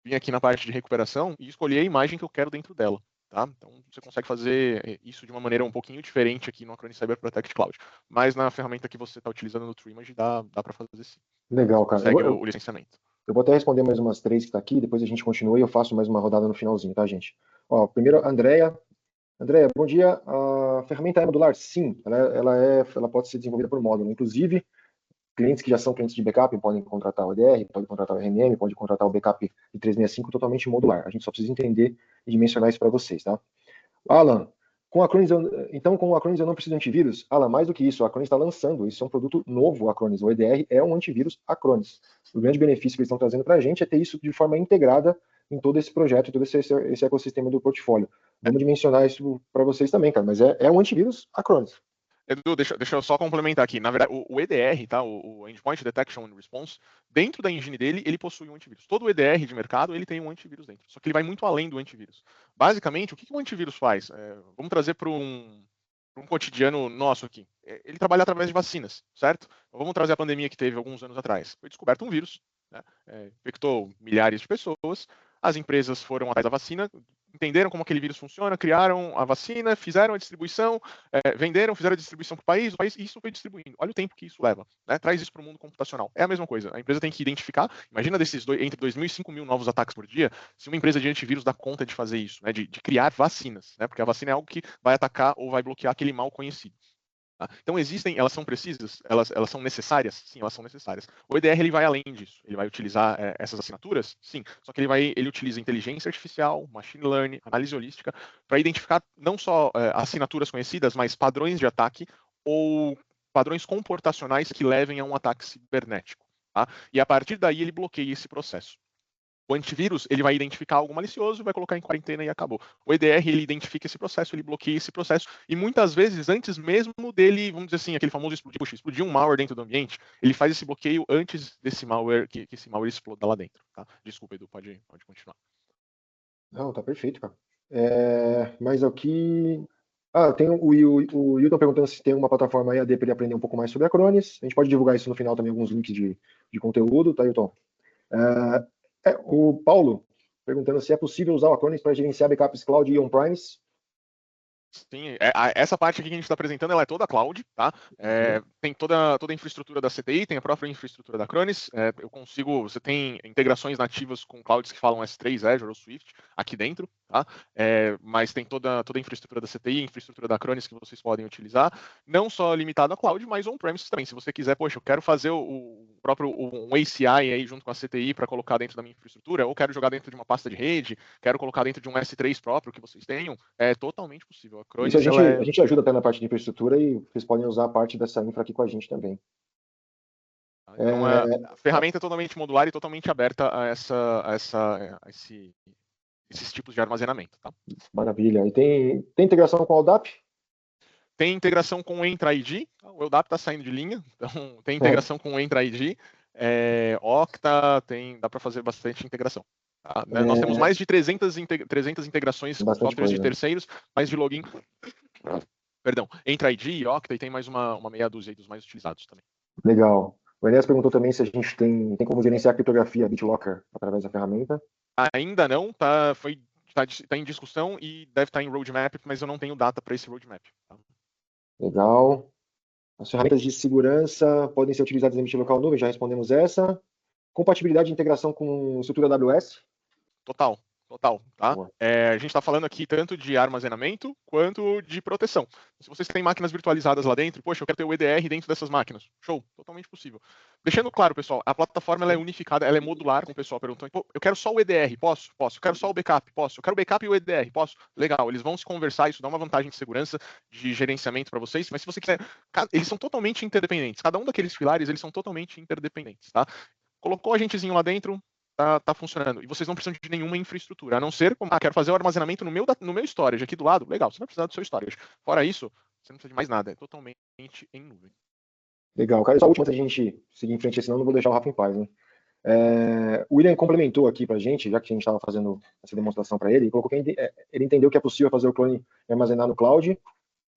vir aqui na parte de recuperação e escolher a imagem que eu quero dentro dela. Tá? Então você consegue fazer isso de uma maneira um pouquinho diferente aqui no Acronis Cyber Protect Cloud. Mas na ferramenta que você está utilizando no TrueImage dá para fazer sim. Legal, cara. Consegue o licenciamento. Eu vou até responder mais umas 3 que está aqui, depois a gente continua e eu faço mais uma rodada no finalzinho, tá, gente? Ó, primeiro, Andréia. Andréia, bom dia. A ferramenta é modular? Sim, ela pode ser desenvolvida por módulo. Inclusive, clientes que já são clientes de backup podem contratar o EDR, podem contratar o RMM, podem contratar o backup de 365 totalmente modular. A gente só precisa entender e dimensionar isso para vocês, tá? Alan, com a Acronis, então com o Acronis eu não preciso de antivírus? Alan, mais do que isso, a Acronis está lançando, isso é um produto novo, Acronis. O EDR é um antivírus Acronis. O grande benefício que eles estão trazendo para a gente é ter isso de forma integrada em todo esse projeto, em todo esse ecossistema do portfólio. Vamos dimensionar isso para vocês também, cara, mas é um antivírus Acronis. Edu, deixa eu só complementar aqui. Na verdade, o EDR, tá? O Endpoint Detection and Response, dentro da engine dele, ele possui um antivírus. Todo o EDR de mercado, ele tem um antivírus dentro. Só que ele vai muito além do antivírus. Basicamente, o que o antivírus faz? Vamos trazer para um cotidiano nosso aqui. Ele trabalha através de vacinas, certo? Então, vamos trazer a pandemia que teve alguns anos atrás. Foi descoberto um vírus, né? Infectou milhares de pessoas. As empresas foram atrás da vacina, entenderam como aquele vírus funciona, criaram a vacina, fizeram a distribuição, venderam, fizeram a distribuição para o país, e isso foi distribuindo. Olha o tempo que isso leva, né? Traz isso para o mundo computacional. É a mesma coisa. A empresa tem que identificar, imagina entre 2.000 e 5.000 novos ataques por dia, se uma empresa de antivírus dá conta de fazer isso, né? de criar vacinas, né? Porque a vacina é algo que vai atacar ou vai bloquear aquele mal conhecido. Tá? Então elas são precisas, elas são necessárias? Sim, elas são necessárias. O EDR ele vai além disso, ele vai utilizar essas assinaturas? Sim, só que ele utiliza inteligência artificial, machine learning, análise holística, para identificar não só assinaturas conhecidas, mas padrões de ataque ou padrões comportacionais que levem a um ataque cibernético. Tá? E a partir daí ele bloqueia esse processo. O antivírus, ele vai identificar algo malicioso, vai colocar em quarentena e acabou. O EDR, ele identifica esse processo, ele bloqueia esse processo, e muitas vezes, antes mesmo dele, vamos dizer assim, aquele famoso explodir um malware dentro do ambiente, ele faz esse bloqueio antes desse malware, que esse malware exploda lá dentro, tá? Desculpa, Edu, pode continuar. Não, tá perfeito, cara. Mas aqui. Tem o Wilton perguntando se tem uma plataforma EAD para ele aprender um pouco mais sobre Acronis. A gente pode divulgar isso no final também, alguns links de conteúdo, tá, Wilton? O Paulo perguntando se é possível usar o Acronis para gerenciar backups cloud e on-premise. Sim, essa parte aqui que a gente está apresentando, ela é toda cloud, tá? Tem toda a infraestrutura da CTI, tem a própria infraestrutura da Acronis. Você tem integrações nativas com clouds que falam S3, Azure ou Swift aqui dentro, tá? Mas tem toda a infraestrutura da CTI, infraestrutura da Acronis que vocês podem utilizar, não só limitado a cloud, mas on-premise também. Se você quiser, poxa, eu quero fazer um ACI aí junto com a CTI para colocar dentro da minha infraestrutura, ou quero jogar dentro de uma pasta de rede, quero colocar dentro de um S3 próprio que vocês tenham, é totalmente possível. Isso a gente ajuda até na parte de infraestrutura e vocês podem usar a parte dessa infra aqui com a gente também. Então, a ferramenta é totalmente modular e totalmente aberta a esses tipos de armazenamento. Tá? Maravilha. E tem integração com o LDAP? Tem integração com o Entra ID. O LDAP está saindo de linha, então tem integração com o Entra ID. Okta, dá para fazer bastante integração. Tá? Nós temos mais de 300 integrações com softwares de terceiros, mais de login. Perdão, Entra ID, Okta, e tem mais uma meia dúzia aí dos mais utilizados também. Legal. O Enéas perguntou também se a gente tem como gerenciar a criptografia BitLocker através da ferramenta. Ainda não, tá em discussão e deve estar em roadmap, mas eu não tenho data para esse roadmap. Tá? Legal. As ferramentas de segurança podem ser utilizadas em ambiente local nuvem, já respondemos essa. Compatibilidade e integração com estrutura AWS? Total, tá? A gente está falando aqui tanto de armazenamento quanto de proteção. Se vocês têm máquinas virtualizadas lá dentro, poxa, eu quero ter o EDR dentro dessas máquinas. Show, totalmente possível. Deixando claro, pessoal, a plataforma ela é unificada, ela é modular, como o pessoal perguntou. Eu quero só o EDR, posso? Posso. Eu quero só o backup, posso. Eu quero o backup e o EDR, posso. Legal, eles vão se conversar, isso dá uma vantagem de segurança, de gerenciamento para vocês, mas se você quiser, eles são totalmente interdependentes. Cada um daqueles pilares, eles são totalmente interdependentes, tá? Colocou o agentezinho lá dentro, tá funcionando. E vocês não precisam de nenhuma infraestrutura, a não ser como, quero fazer o armazenamento no meu storage aqui do lado. Legal, você vai precisar do seu storage. Fora isso, você não precisa de mais nada, é totalmente em nuvem. Legal, cara. Só a última antes da gente seguir em frente, senão eu não vou deixar o Rafa em paz, né? O William complementou aqui pra gente, já que a gente estava fazendo essa demonstração para ele, colocou que ele entendeu que é possível fazer o clone e armazenar no cloud,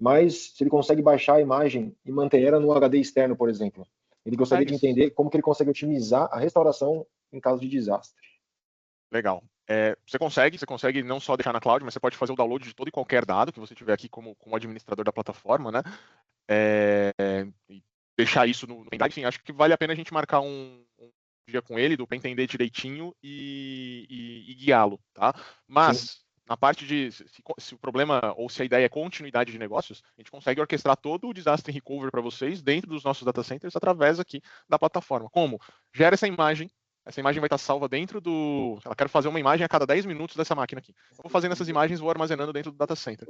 mas se ele consegue baixar a imagem e manter ela no HD externo, por exemplo. Ele gostaria de entender como que ele consegue otimizar a restauração em caso de desastre. Legal. Você consegue não só deixar na cloud, mas você pode fazer o download de todo e qualquer dado que você tiver aqui como administrador da plataforma, né? E deixar isso no pendrive. Enfim, acho que vale a pena a gente marcar um dia com ele, para entender direitinho e guiá-lo, tá? Mas, sim, na parte de se o problema ou se a ideia é continuidade de negócios, a gente consegue orquestrar todo o disaster recovery para vocês dentro dos nossos data centers através aqui da plataforma. Como? Gera essa imagem vai estar salva dentro do... Eu quero fazer uma imagem a cada 10 minutos dessa máquina aqui. Eu vou fazendo essas imagens, vou armazenando dentro do data center.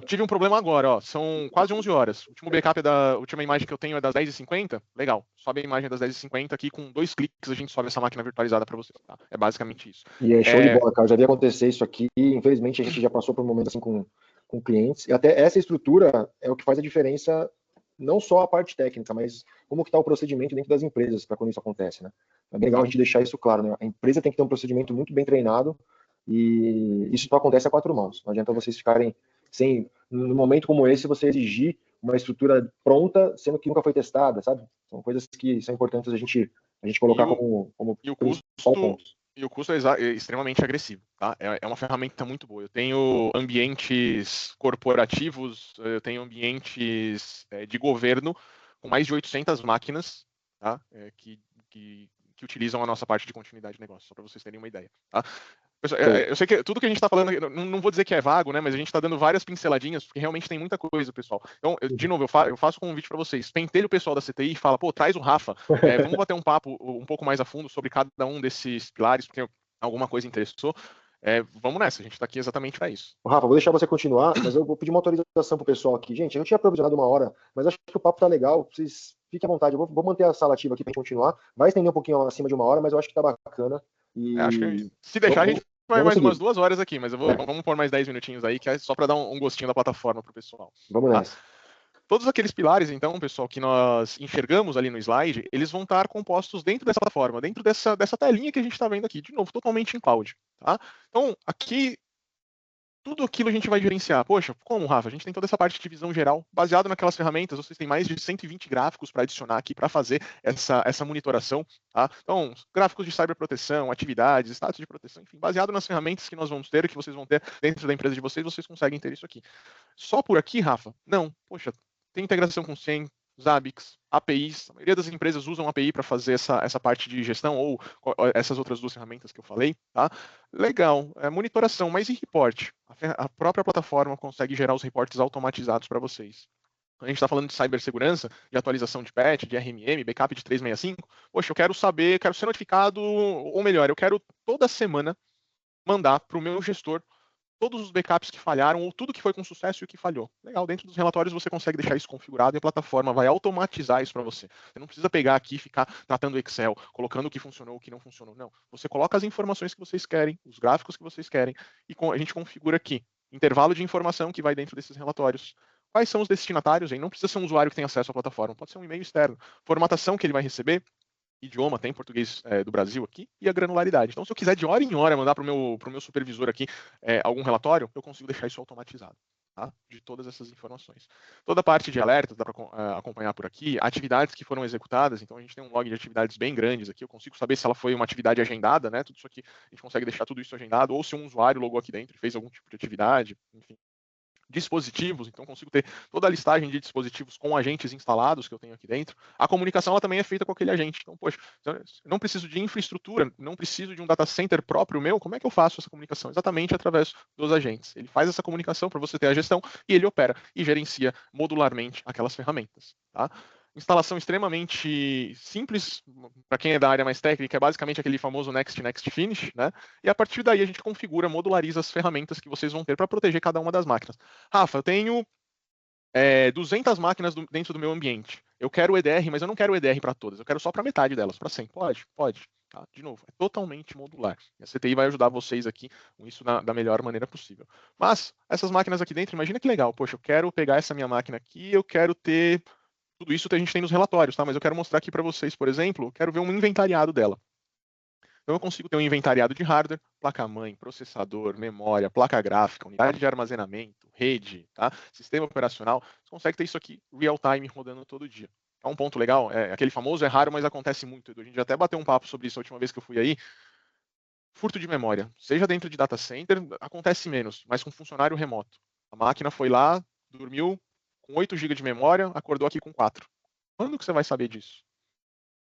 Tive um problema agora, ó. São quase 11 horas. O último backup a última imagem que eu tenho é das 10h50. Legal. Sobe a imagem das 10h50 aqui, com 2 cliques a gente sobe essa máquina virtualizada para você. Tá? É basicamente isso. E é show de bola, cara. Já vi acontecer isso aqui. Infelizmente, a gente já passou por um momento assim com clientes. E até essa estrutura é o que faz a diferença, não só a parte técnica, mas como que está o procedimento dentro das empresas para quando isso acontece, né? É bem legal a gente deixar isso claro, né? A empresa tem que ter um procedimento muito bem treinado e isso só acontece a 4 mãos. Não adianta vocês ficarem sem, num momento como esse, você exigir uma estrutura pronta, sendo que nunca foi testada, sabe? São coisas que são importantes a gente colocar como principal ponto. E o custo é extremamente agressivo, tá? É uma ferramenta muito boa. Eu tenho ambientes corporativos, eu tenho ambientes de governo com mais de 800 máquinas, tá? Que utilizam a nossa parte de continuidade de negócio, só para vocês terem uma ideia, tá? Eu sei que tudo que a gente está falando, não vou dizer que é vago, né? Mas a gente está dando várias pinceladinhas, porque realmente tem muita coisa, pessoal. Então, de novo, eu faço um convite para vocês. Pentelhe o pessoal da CTI e fala, pô, traz o Rafa. Vamos bater um papo um pouco mais a fundo sobre cada um desses pilares, porque alguma coisa interessou. Vamos nessa, a gente está aqui exatamente para isso. Rafa, vou deixar você continuar, mas eu vou pedir uma autorização pro pessoal aqui. Gente, eu tinha provisionado 1 hora, mas acho que o papo tá legal. Vocês fiquem à vontade. Eu vou manter a sala ativa aqui para continuar. Vai estender um pouquinho acima de 1 hora, mas eu acho que tá bacana. Acho que E se deixar, a gente vai vamos mais umas seguir. 2 horas aqui, mas vamos pôr mais 10 minutinhos aí, que é só para dar um gostinho da plataforma para o pessoal. Vamos Tá? nessa. Todos aqueles pilares, então, pessoal, que nós enxergamos ali no slide, eles vão estar compostos dentro dessa plataforma, dentro dessa telinha que a gente está vendo aqui, de novo, totalmente em cloud. Tá? Então, aqui, tudo aquilo a gente vai gerenciar. Poxa, como, Rafa? A gente tem toda essa parte de visão geral, baseado naquelas ferramentas, vocês têm mais de 120 gráficos para adicionar aqui para fazer essa monitoração. Tá? Então, gráficos de cyberproteção, atividades, status de proteção, enfim, baseado nas ferramentas que nós vamos ter, que vocês vão ter dentro da empresa de vocês, vocês conseguem ter isso aqui. Só por aqui, Rafa? Não. Poxa, tem integração com SIEM, Zabbix, APIs. A maioria das empresas usam API para fazer essa parte de gestão ou essas outras duas ferramentas que eu falei. Tá? Legal. Monitoração, mas e report? A própria plataforma consegue gerar os reportes automatizados para vocês. A gente está falando de cibersegurança, de atualização de patch, de RMM, backup de 365. Poxa, eu quero saber, quero ser notificado, ou melhor, eu quero toda semana mandar para o meu gestor todos os backups que falharam ou tudo que foi com sucesso e o que falhou. Legal, dentro dos relatórios você consegue deixar isso configurado e a plataforma vai automatizar isso para você. Você não precisa pegar aqui e ficar tratando o Excel, colocando o que funcionou, o que não funcionou. Não. Você coloca as informações que vocês querem, os gráficos que vocês querem e a gente configura aqui. Intervalo de informação que vai dentro desses relatórios. Quais são os destinatários? Hein? Não precisa ser um usuário que tem acesso à plataforma, pode ser um e-mail externo. Formatação que ele vai receber, idioma, tem português do Brasil aqui, e a granularidade. Então, se eu quiser de hora em hora mandar para o meu supervisor aqui algum relatório, eu consigo deixar isso automatizado. Tá? De todas essas informações. Toda a parte de alertas dá para acompanhar por aqui, atividades que foram executadas, então a gente tem um log de atividades bem grandes aqui, eu consigo saber se ela foi uma atividade agendada, né? Tudo isso aqui, a gente consegue deixar tudo isso agendado, ou se um usuário logou aqui dentro e fez algum tipo de atividade, enfim. Dispositivos, então consigo ter toda a listagem de dispositivos com agentes instalados que eu tenho aqui dentro. A comunicação ela também é feita com aquele agente. Então, poxa, eu não preciso de infraestrutura, não preciso de um data center próprio meu, como é que eu faço essa comunicação? Exatamente através dos agentes. Ele faz essa comunicação para você ter a gestão e ele opera e gerencia modularmente aquelas ferramentas. Tá? Instalação extremamente simples, para quem é da área mais técnica, é basicamente aquele famoso Next, Next, Finish, né? E a partir daí a gente configura, modulariza as ferramentas que vocês vão ter para proteger cada uma das máquinas. Rafa, eu tenho 200 máquinas dentro do meu ambiente. Eu quero o EDR, mas eu não quero o EDR para todas, eu quero só para metade delas, para 100. Pode, pode. Tá? De novo, é totalmente modular. E a CTI vai ajudar vocês aqui com isso da melhor maneira possível. Mas, essas máquinas aqui dentro, imagina que legal. Poxa, eu quero pegar essa minha máquina aqui, eu quero ter tudo isso que a gente tem nos relatórios, tá? Mas eu quero mostrar aqui para vocês, por exemplo, quero ver um inventariado dela. Então eu consigo ter um inventariado de hardware, placa-mãe, processador, memória, placa gráfica, unidade de armazenamento, rede, tá? Sistema operacional. Você consegue ter isso aqui real-time rodando todo dia. É um ponto legal, aquele famoso é raro, mas acontece muito. A gente já até bateu um papo sobre isso a última vez que eu fui aí. Furto de memória, seja dentro de data center, acontece menos, mas com funcionário remoto. A máquina foi lá, dormiu com 8 GB de memória, acordou aqui com 4. Quando que você vai saber disso?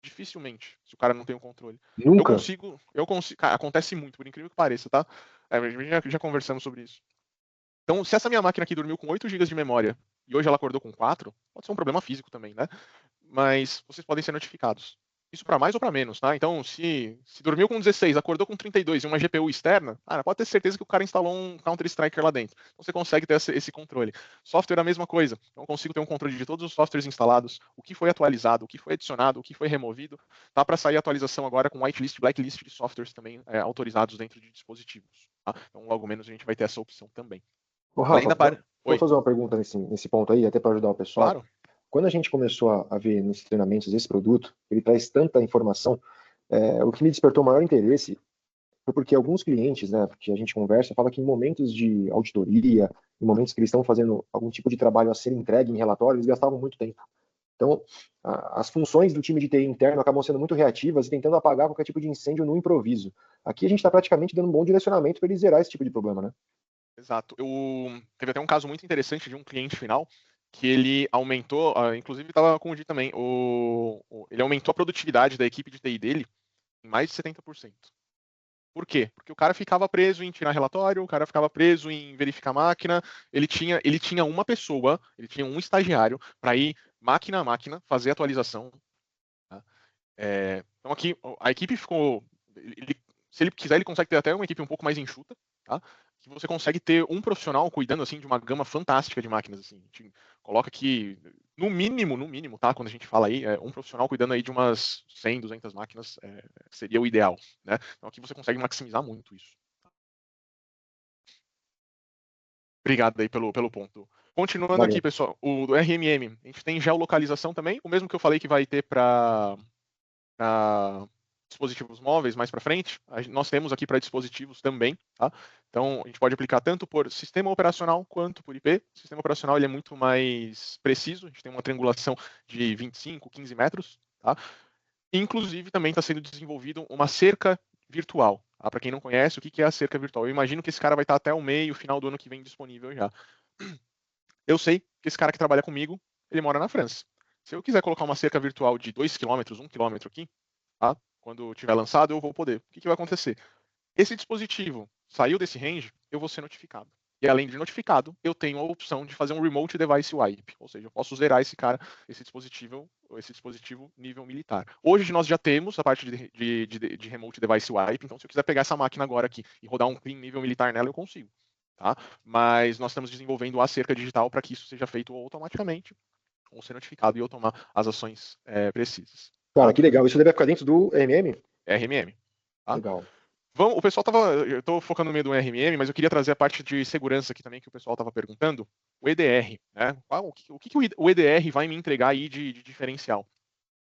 Dificilmente, se o cara não tem o controle. Nunca? Cara, acontece muito, por incrível que pareça, tá? A gente já conversamos sobre isso. Então, se essa minha máquina aqui dormiu com 8 GB de memória e hoje ela acordou com 4, pode ser um problema físico também, né? Mas vocês podem ser notificados. Isso para mais ou para menos, tá? Então, se dormiu com 16, acordou com 32 e uma GPU externa, cara, pode ter certeza que o cara instalou um Counter-Strike lá dentro. Então, você consegue ter esse controle. Software é a mesma coisa. Então, eu consigo ter um controle de todos os softwares instalados, o que foi atualizado, o que foi adicionado, o que foi removido. Tá para sair a atualização agora com whitelist, blacklist de softwares também autorizados dentro de dispositivos. Tá? Então, logo menos a gente vai ter essa opção também. Ô, Além Rafa, da parte. posso Oi, fazer uma pergunta nesse ponto aí, até para ajudar o pessoal? claro. Quando a gente começou a ver nos treinamentos esse produto, ele traz tanta informação, o que me despertou maior interesse foi porque alguns clientes, né, que a gente conversa, fala que em momentos de auditoria, em momentos que eles estão fazendo algum tipo de trabalho a ser entregue em relatório, eles gastavam muito tempo. Então, as funções do time de TI interno acabam sendo muito reativas e tentando apagar qualquer tipo de incêndio no improviso. Aqui a gente está praticamente dando um bom direcionamento para eles zerar esse tipo de problema, né? Exato. Teve até um caso muito interessante de um cliente final que ele aumentou, inclusive estava com o Di também, ele aumentou a produtividade da equipe de TI dele em mais de 70%. Por quê? Porque o cara ficava preso em tirar relatório, o cara ficava preso em verificar máquina, ele tinha uma pessoa, ele tinha um estagiário para ir máquina a máquina, fazer atualização. Tá? Então aqui a equipe ficou. Se ele quiser, ele consegue ter até uma equipe um pouco mais enxuta, tá? que você consegue ter um profissional cuidando assim de uma gama fantástica de máquinas. Assim. A gente coloca que, no mínimo, tá? Quando a gente fala aí, um profissional cuidando aí de umas 100, 200 máquinas seria o ideal. Né? Então aqui você consegue maximizar muito isso. Obrigado aí pelo ponto. Continuando aqui, pessoal, o do RMM, a gente tem geolocalização também, o mesmo que eu falei que vai ter para dispositivos móveis mais para frente, nós temos aqui para dispositivos também, tá? Então, a gente pode aplicar tanto por sistema operacional quanto por IP. O sistema operacional ele é muito mais preciso, a gente tem uma triangulação de 25, 15 metros, tá? Inclusive, também está sendo desenvolvido uma cerca virtual. Tá? Para quem não conhece, o que é a cerca virtual? Eu imagino que esse cara vai estar até o meio, final do ano que vem disponível já. Eu sei que esse cara que trabalha comigo, ele mora na França. Se eu quiser colocar uma cerca virtual de 2 km, 1 km aqui, tá? Quando tiver lançado, eu vou poder. O que vai acontecer? Esse dispositivo saiu desse range, eu vou ser notificado. E além de notificado, eu tenho a opção de fazer um remote device wipe, ou seja, eu posso zerar esse dispositivo nível militar. Hoje nós já temos a parte de remote device wipe, então se eu quiser pegar essa máquina agora aqui e rodar um clean nível militar nela, eu consigo. Tá? Mas nós estamos desenvolvendo a cerca digital para que isso seja feito automaticamente, ou ser notificado e eu tomar as ações precisas. Cara, tá? que legal. Isso deve ficar dentro do RMM? RMM. Tá? Legal. O pessoal eu estou focando no meio do RMM, mas eu queria trazer a parte de segurança aqui também que o pessoal estava perguntando. O EDR, né? O que o EDR vai me entregar aí de diferencial?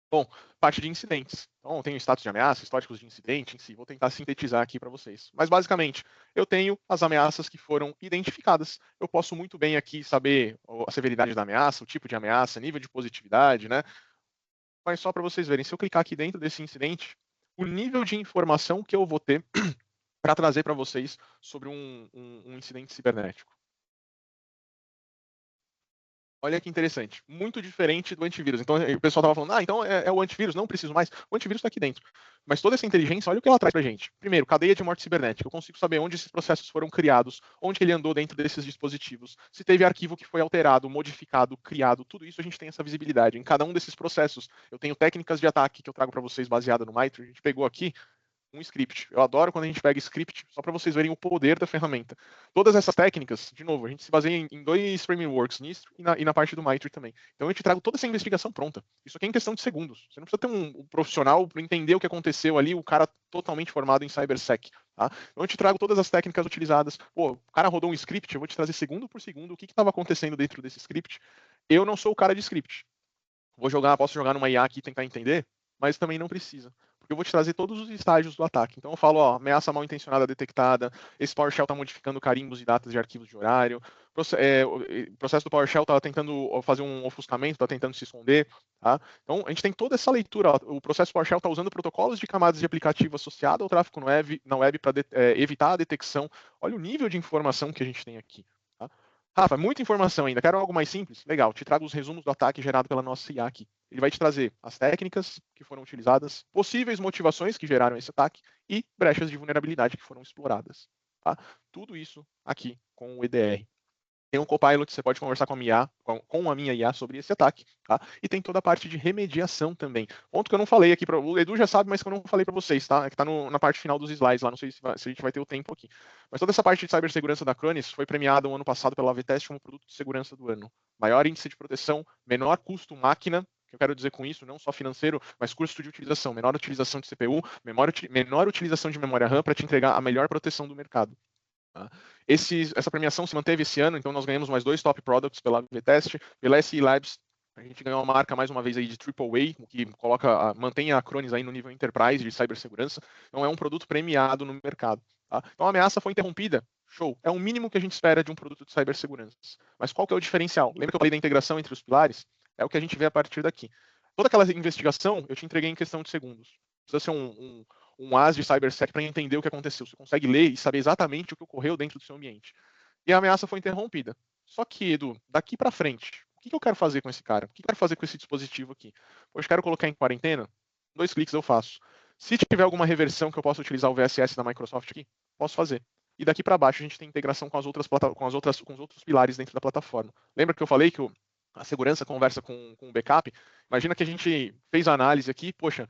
Bom, parte de incidentes. Então, eu tenho status de ameaça, históricos de incidente em si. Vou tentar sintetizar aqui para vocês. Mas, basicamente, eu tenho as ameaças que foram identificadas. Eu posso muito bem aqui saber a severidade da ameaça, o tipo de ameaça, nível de positividade, né? Mas só para vocês verem, se eu clicar aqui dentro desse incidente, o nível de informação que eu vou ter para trazer para vocês sobre um incidente cibernético. Olha que interessante, muito diferente do antivírus. Então, o pessoal estava falando, então é o antivírus, não preciso mais. O antivírus está aqui dentro. Mas toda essa inteligência, olha o que ela traz para a gente. Primeiro, cadeia de morte cibernética. Eu consigo saber onde esses processos foram criados, onde ele andou dentro desses dispositivos, se teve arquivo que foi alterado, modificado, criado, tudo isso a gente tem essa visibilidade. Em cada um desses processos, eu tenho técnicas de ataque que eu trago para vocês baseada no MITRE. A gente pegou aqui um script. Eu adoro quando a gente pega script, só para vocês verem o poder da ferramenta. Todas essas técnicas, de novo, a gente se baseia em dois frameworks, NIST e na parte do MITRE também. Então eu te trago toda essa investigação pronta. Isso aqui é em questão de segundos. Você não precisa ter um profissional para entender o que aconteceu ali, o cara totalmente formado em cybersec. Tá? Então eu te trago todas as técnicas utilizadas. Pô, o cara rodou um script, eu vou te trazer segundo por segundo o que estava acontecendo dentro desse script. Eu não sou o cara de script. Posso jogar numa IA aqui e tentar entender, mas também não precisa. Porque eu vou te trazer todos os estágios do ataque. Então eu falo, ameaça mal intencionada detectada, esse PowerShell está modificando carimbos e datas de arquivos de horário, o processo do PowerShell está tentando fazer um ofuscamento, está tentando se esconder. Tá? Então a gente tem toda essa leitura. O processo PowerShell está usando protocolos de camadas de aplicativo associado ao tráfego na web para evitar a detecção. Olha o nível de informação que a gente tem aqui. Tá? Rafa, muita informação ainda. Quero algo mais simples? Legal, te trago os resumos do ataque gerado pela nossa IA aqui. Ele vai te trazer as técnicas que foram utilizadas, possíveis motivações que geraram esse ataque e brechas de vulnerabilidade que foram exploradas. Tá? Tudo isso aqui com o EDR. Tem um Copilot, você pode conversar com a minha IA sobre esse ataque, tá? E tem toda a parte de remediação também. Ponto que eu não falei aqui, o Edu já sabe, mas que eu não falei para vocês, tá? É que tá na parte final dos slides lá, não sei se a gente vai ter o tempo aqui. Mas toda essa parte de cibersegurança da Acronis foi premiada o ano passado pela AV-Test como produto de segurança do ano. Maior índice de proteção, menor custo máquina, que eu quero dizer com isso, não só financeiro, mas custo de utilização, menor utilização de CPU, menor utilização de memória RAM para te entregar a melhor proteção do mercado. Tá? Essa premiação se manteve esse ano, então nós ganhamos mais 2 top products pela AV-Test, pela SE Labs. A gente ganhou uma marca mais uma vez aí de AAA, que mantém a Acronis aí no nível enterprise de cibersegurança. Então é um produto premiado no mercado. Tá? Então a ameaça foi interrompida. Show. É o mínimo que a gente espera de um produto de cibersegurança. Mas qual que é o diferencial? Lembra que eu falei da integração entre os pilares? É o que a gente vê a partir daqui. Toda aquela investigação eu te entreguei em questão de segundos. Precisa ser um as de cybersec para entender o que aconteceu. Você consegue ler e saber exatamente o que ocorreu dentro do seu ambiente. E a ameaça foi interrompida. Só que, Edu, daqui para frente, o que eu quero fazer com esse cara? O que eu quero fazer com esse dispositivo aqui? Pois quero colocar em quarentena? 2 cliques eu faço. Se tiver alguma reversão que eu possa utilizar o VSS da Microsoft aqui, posso fazer. E daqui para baixo a gente tem integração com os outros pilares dentro da plataforma. Lembra que eu falei que a segurança conversa com o backup? Imagina que a gente fez a análise aqui, poxa,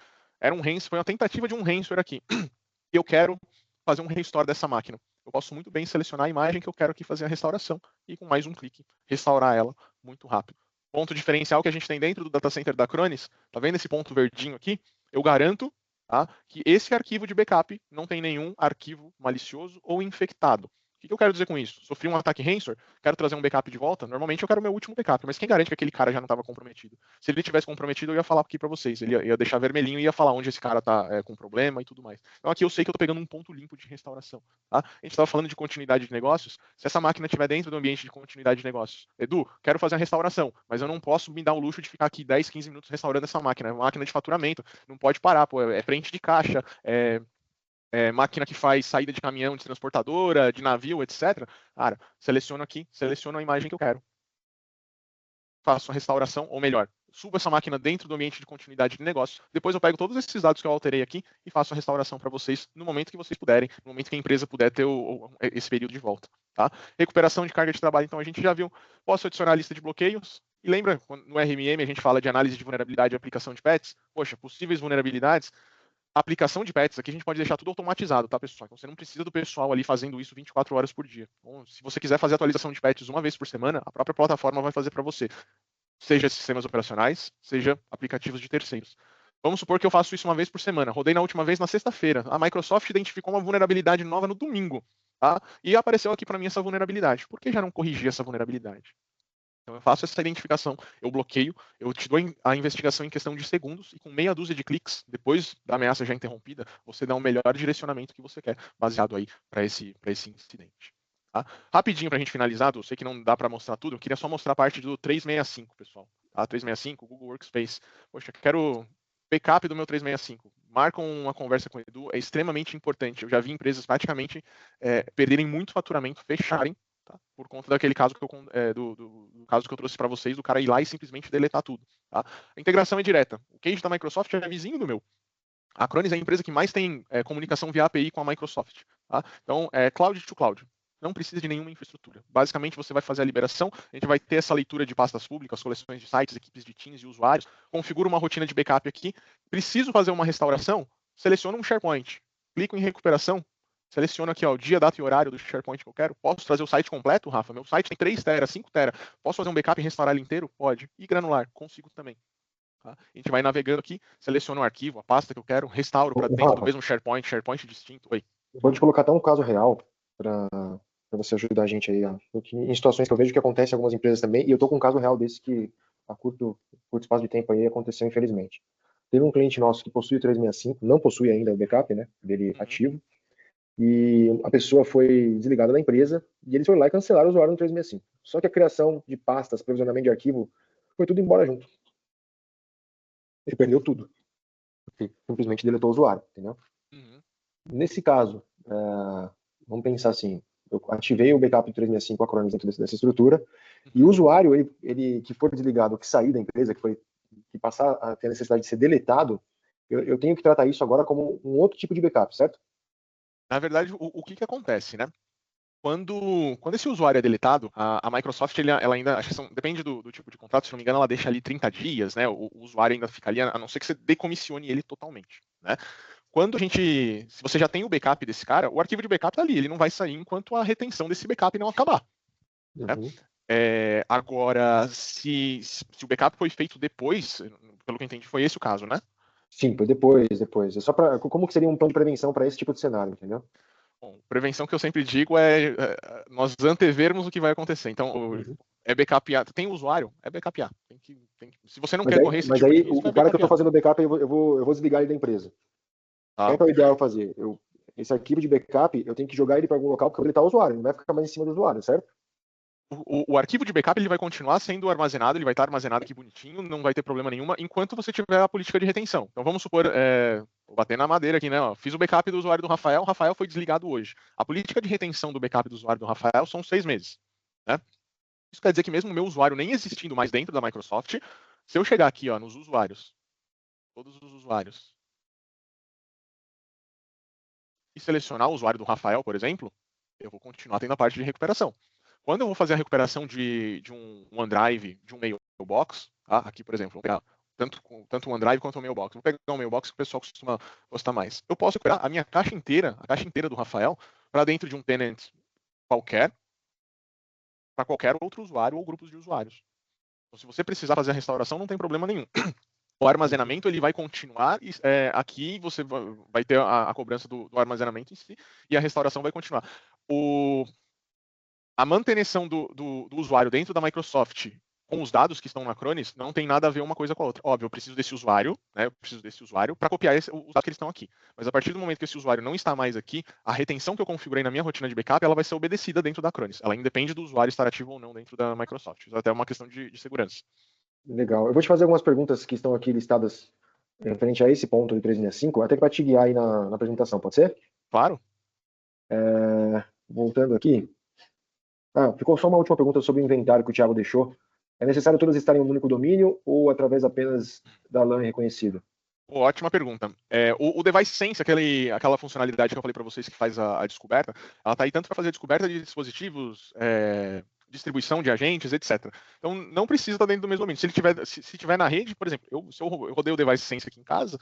foi uma tentativa de um ransomware aqui. E eu quero fazer um restore dessa máquina. eu posso muito bem selecionar a imagem que eu quero aqui fazer a restauração e com mais um clique restaurar ela muito rápido. Ponto diferencial que a gente tem dentro do data center da Acronis, tá vendo esse ponto verdinho aqui? Eu garanto, tá, que esse arquivo de backup não tem nenhum arquivo malicioso ou infectado. O que eu quero dizer com isso? Sofri um ataque ransomware, quero trazer um backup de volta, normalmente eu quero o meu último backup, mas quem garante que aquele cara já não estava comprometido? Se ele tivesse comprometido, eu ia falar aqui para vocês, ele ia deixar vermelhinho e ia falar onde esse cara está com problema e tudo mais. Então aqui eu sei que eu estou pegando um ponto limpo de restauração. Tá? A gente estava falando de continuidade de negócios, se essa máquina estiver dentro do ambiente de continuidade de negócios, Edu, quero fazer a restauração, mas eu não posso me dar o luxo de ficar aqui 10, 15 minutos restaurando essa máquina, é uma máquina de faturamento, não pode parar, pô, é frente de caixa, máquina que faz saída de caminhão, de transportadora, de navio, etc. Cara, seleciono aqui, seleciono a imagem que eu quero. Faço a restauração, ou melhor, subo essa máquina dentro do ambiente de continuidade de negócio. Depois eu pego todos esses dados que eu alterei aqui e faço a restauração para vocês no momento que vocês puderem, no momento que a empresa puder ter esse período de volta. Tá? Recuperação de carga de trabalho, então a gente já viu. Posso adicionar a lista de bloqueios. E lembra, no RMM a gente fala de análise de vulnerabilidade e aplicação de patches? Poxa, possíveis vulnerabilidades. A aplicação de patches aqui a gente pode deixar tudo automatizado, tá, pessoal? Então você não precisa do pessoal ali fazendo isso 24 horas por dia. Então, se você quiser fazer atualização de patches uma vez por semana, a própria plataforma vai fazer para você. Seja sistemas operacionais, seja aplicativos de terceiros. Vamos supor que eu faço isso uma vez por semana. Rodei na última vez na sexta-feira. A Microsoft identificou uma vulnerabilidade nova no domingo. Tá? E apareceu aqui para mim essa vulnerabilidade. Por que já não corrigi essa vulnerabilidade? Então eu faço essa identificação, eu bloqueio, eu te dou a investigação em questão de segundos e com meia dúzia de cliques, depois da ameaça já interrompida, você dá o melhor direcionamento que você quer, baseado aí para esse incidente. Tá? Rapidinho para a gente finalizar, eu sei que não dá para mostrar tudo, eu queria só mostrar a parte do 365, pessoal. Tá? 365, Google Workspace. Poxa, quero backup do meu 365. Marcam uma conversa com o Edu, é extremamente importante. Eu já vi empresas praticamente perderem muito faturamento, fecharem, tá? Por conta daquele caso que do caso que eu trouxe para vocês, do cara ir lá e simplesmente deletar tudo. Tá? A integração é direta. O case da Microsoft é vizinho do meu. A Acronis é a empresa que mais tem comunicação via API com a Microsoft. Tá? Então, cloud to cloud. Não precisa de nenhuma infraestrutura. Basicamente, você vai fazer a liberação, a gente vai ter essa leitura de pastas públicas, coleções de sites, equipes de teams e usuários, configura uma rotina de backup aqui, preciso fazer uma restauração, seleciona um SharePoint, clico em recuperação, seleciono aqui ó, o dia, data e horário do SharePoint que eu quero. Posso trazer o site completo, Rafa? Meu site tem 3 tera, 5 tera. Posso fazer um backup e restaurar ele inteiro? Pode. E granular? Consigo também. Tá? A gente vai navegando aqui, seleciono o arquivo, a pasta que eu quero, restauro para dentro do mesmo SharePoint distinto. Oi. Eu vou te colocar até um caso real para você ajudar a gente aí, ó. Porque em situações que eu vejo que acontece em algumas empresas também, e eu tô com um caso real desse que a curto espaço de tempo aí aconteceu, infelizmente. Teve um cliente nosso que possui o 365, não possui ainda o backup, né, dele ativo, e a pessoa foi desligada da empresa e eles foram lá e cancelaram o usuário no 365. Só que a criação de pastas, provisionamento de arquivo, foi tudo embora junto. Ele perdeu tudo. Porque simplesmente deletou o usuário, entendeu? Nesse caso, vamos pensar assim, eu ativei o backup do 365 Acronis dentro dessa estrutura, e o usuário, ele que for desligado, que sair da empresa, que passar a ter a necessidade de ser deletado, eu tenho que tratar isso agora como um outro tipo de backup, certo? Na verdade, o que acontece, né? Quando esse usuário é deletado, a Microsoft ela ainda, acho que depende do tipo de contrato, se não me engano, ela deixa ali 30 dias, né? O usuário ainda fica ali, a não ser que você decomissione ele totalmente, né? Se você já tem o backup desse cara, o arquivo de backup tá ali, ele não vai sair enquanto a retenção desse backup não acabar. Né? Agora, se o backup foi feito depois, pelo que eu entendi, foi esse o caso, né? Sim, foi depois. É só para como que seria um plano de prevenção para esse tipo de cenário, entendeu? Bom, prevenção que eu sempre digo é nós antevermos o que vai acontecer. Então, é backupear. Tem usuário? É backupear. Se você não quer correr esse tipo de risco, o cara que eu estou fazendo backup, eu vou desligar ele da empresa. Tá. O que é o ideal fazer? Esse arquivo de backup, eu tenho que jogar ele para algum local, porque ele está o usuário, não vai ficar mais em cima do usuário, certo? O arquivo de backup ele vai continuar sendo armazenado, ele vai estar armazenado aqui bonitinho, não vai ter problema nenhuma, enquanto você tiver a política de retenção. Então vamos supor, vou bater na madeira aqui, né? Ó, fiz o backup do usuário do Rafael, o Rafael foi desligado hoje. A política de retenção do backup do usuário do Rafael são 6 meses. Né? Isso quer dizer que mesmo o meu usuário nem existindo mais dentro da Microsoft, se eu chegar aqui ó, nos usuários, todos os usuários, e selecionar o usuário do Rafael, por exemplo, eu vou continuar tendo a parte de recuperação. Quando eu vou fazer a recuperação de um OneDrive, de um Mailbox, tá? Aqui, por exemplo, vou pegar tanto o OneDrive quanto o Mailbox. Vou pegar um Mailbox que o pessoal costuma gostar mais. Eu posso recuperar a minha caixa inteira, a caixa inteira do Rafael, para dentro de um tenant qualquer, para qualquer outro usuário ou grupos de usuários. Então, se você precisar fazer a restauração, não tem problema nenhum. O armazenamento ele vai continuar aqui, você vai ter a cobrança do armazenamento em si, e a restauração vai continuar. A manutenção do usuário dentro da Microsoft com os dados que estão na Acronis não tem nada a ver uma coisa com a outra. Óbvio, eu preciso desse usuário, né? Eu preciso desse usuário para copiar os dados que eles estão aqui. Mas a partir do momento que esse usuário não está mais aqui, a retenção que eu configurei na minha rotina de backup, ela vai ser obedecida dentro da Acronis. Ela independe do usuário estar ativo ou não dentro da Microsoft. Isso é até uma questão de segurança. Legal. Eu vou te fazer algumas perguntas que estão aqui listadas referente a esse ponto de 365, até para te guiar aí na apresentação, pode ser? Claro. Voltando aqui. Ficou só uma última pergunta sobre o inventário que o Thiago deixou. É necessário todas estarem em um único domínio ou através apenas da LAN reconhecido? Ótima pergunta. O Device Sense, aquela funcionalidade que eu falei para vocês que faz a descoberta, ela está aí tanto para fazer a descoberta de dispositivos, distribuição de agentes, etc. Então, não precisa estar dentro do mesmo domínio. Se ele tiver na rede, por exemplo, se eu rodei o Device Sense aqui em casa,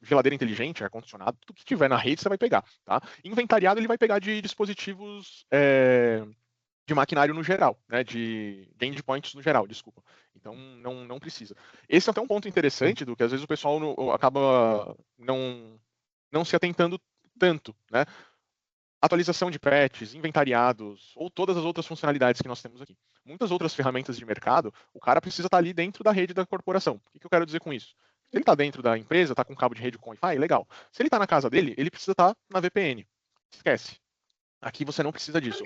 geladeira inteligente, ar-condicionado, tudo que tiver na rede você vai pegar. Tá? Inventariado ele vai pegar de dispositivos de maquinário no geral, né, de endpoints no geral, desculpa. Então, não precisa. Esse é até um ponto interessante, do que às vezes o pessoal acaba não se atentando tanto, né? Atualização de patches, inventariados, ou todas as outras funcionalidades que nós temos aqui. Muitas outras ferramentas de mercado, o cara precisa estar ali dentro da rede da corporação. O que eu quero dizer com isso? Se ele está dentro da empresa, está com cabo de rede com Wi-Fi, legal. Se ele está na casa dele, ele precisa estar na VPN. Esquece. Aqui você não precisa disso.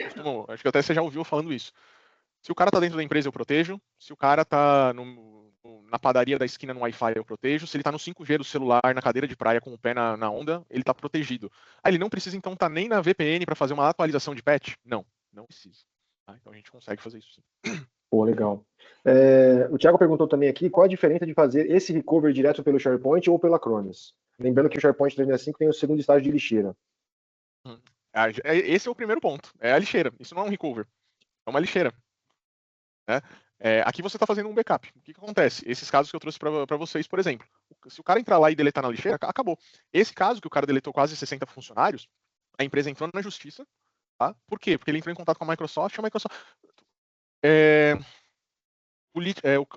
Acho que até você já ouviu falando isso. Se o cara tá dentro da empresa, eu protejo. Se o cara tá na padaria da esquina no Wi-Fi, eu protejo. Se ele tá no 5G do celular, na cadeira de praia com o pé na onda, ele tá protegido. Ele não precisa, então, tá nem na VPN para fazer uma atualização de patch? Não precisa. Tá? Então a gente consegue fazer isso sim. Pô, legal. O Thiago perguntou também aqui qual a diferença de fazer esse recovery direto pelo SharePoint ou pela Acronis. Lembrando que o SharePoint 365 tem o segundo estágio de lixeira. Esse é o primeiro ponto. É a lixeira. Isso não é um recover. É uma lixeira. Né? Aqui você está fazendo um backup. O que acontece? Esses casos que eu trouxe para vocês, por exemplo. Se o cara entrar lá e deletar na lixeira, acabou. Esse caso que o cara deletou quase 60 funcionários, a empresa entrou na justiça. Tá? Por quê? Porque ele entrou em contato com a Microsoft.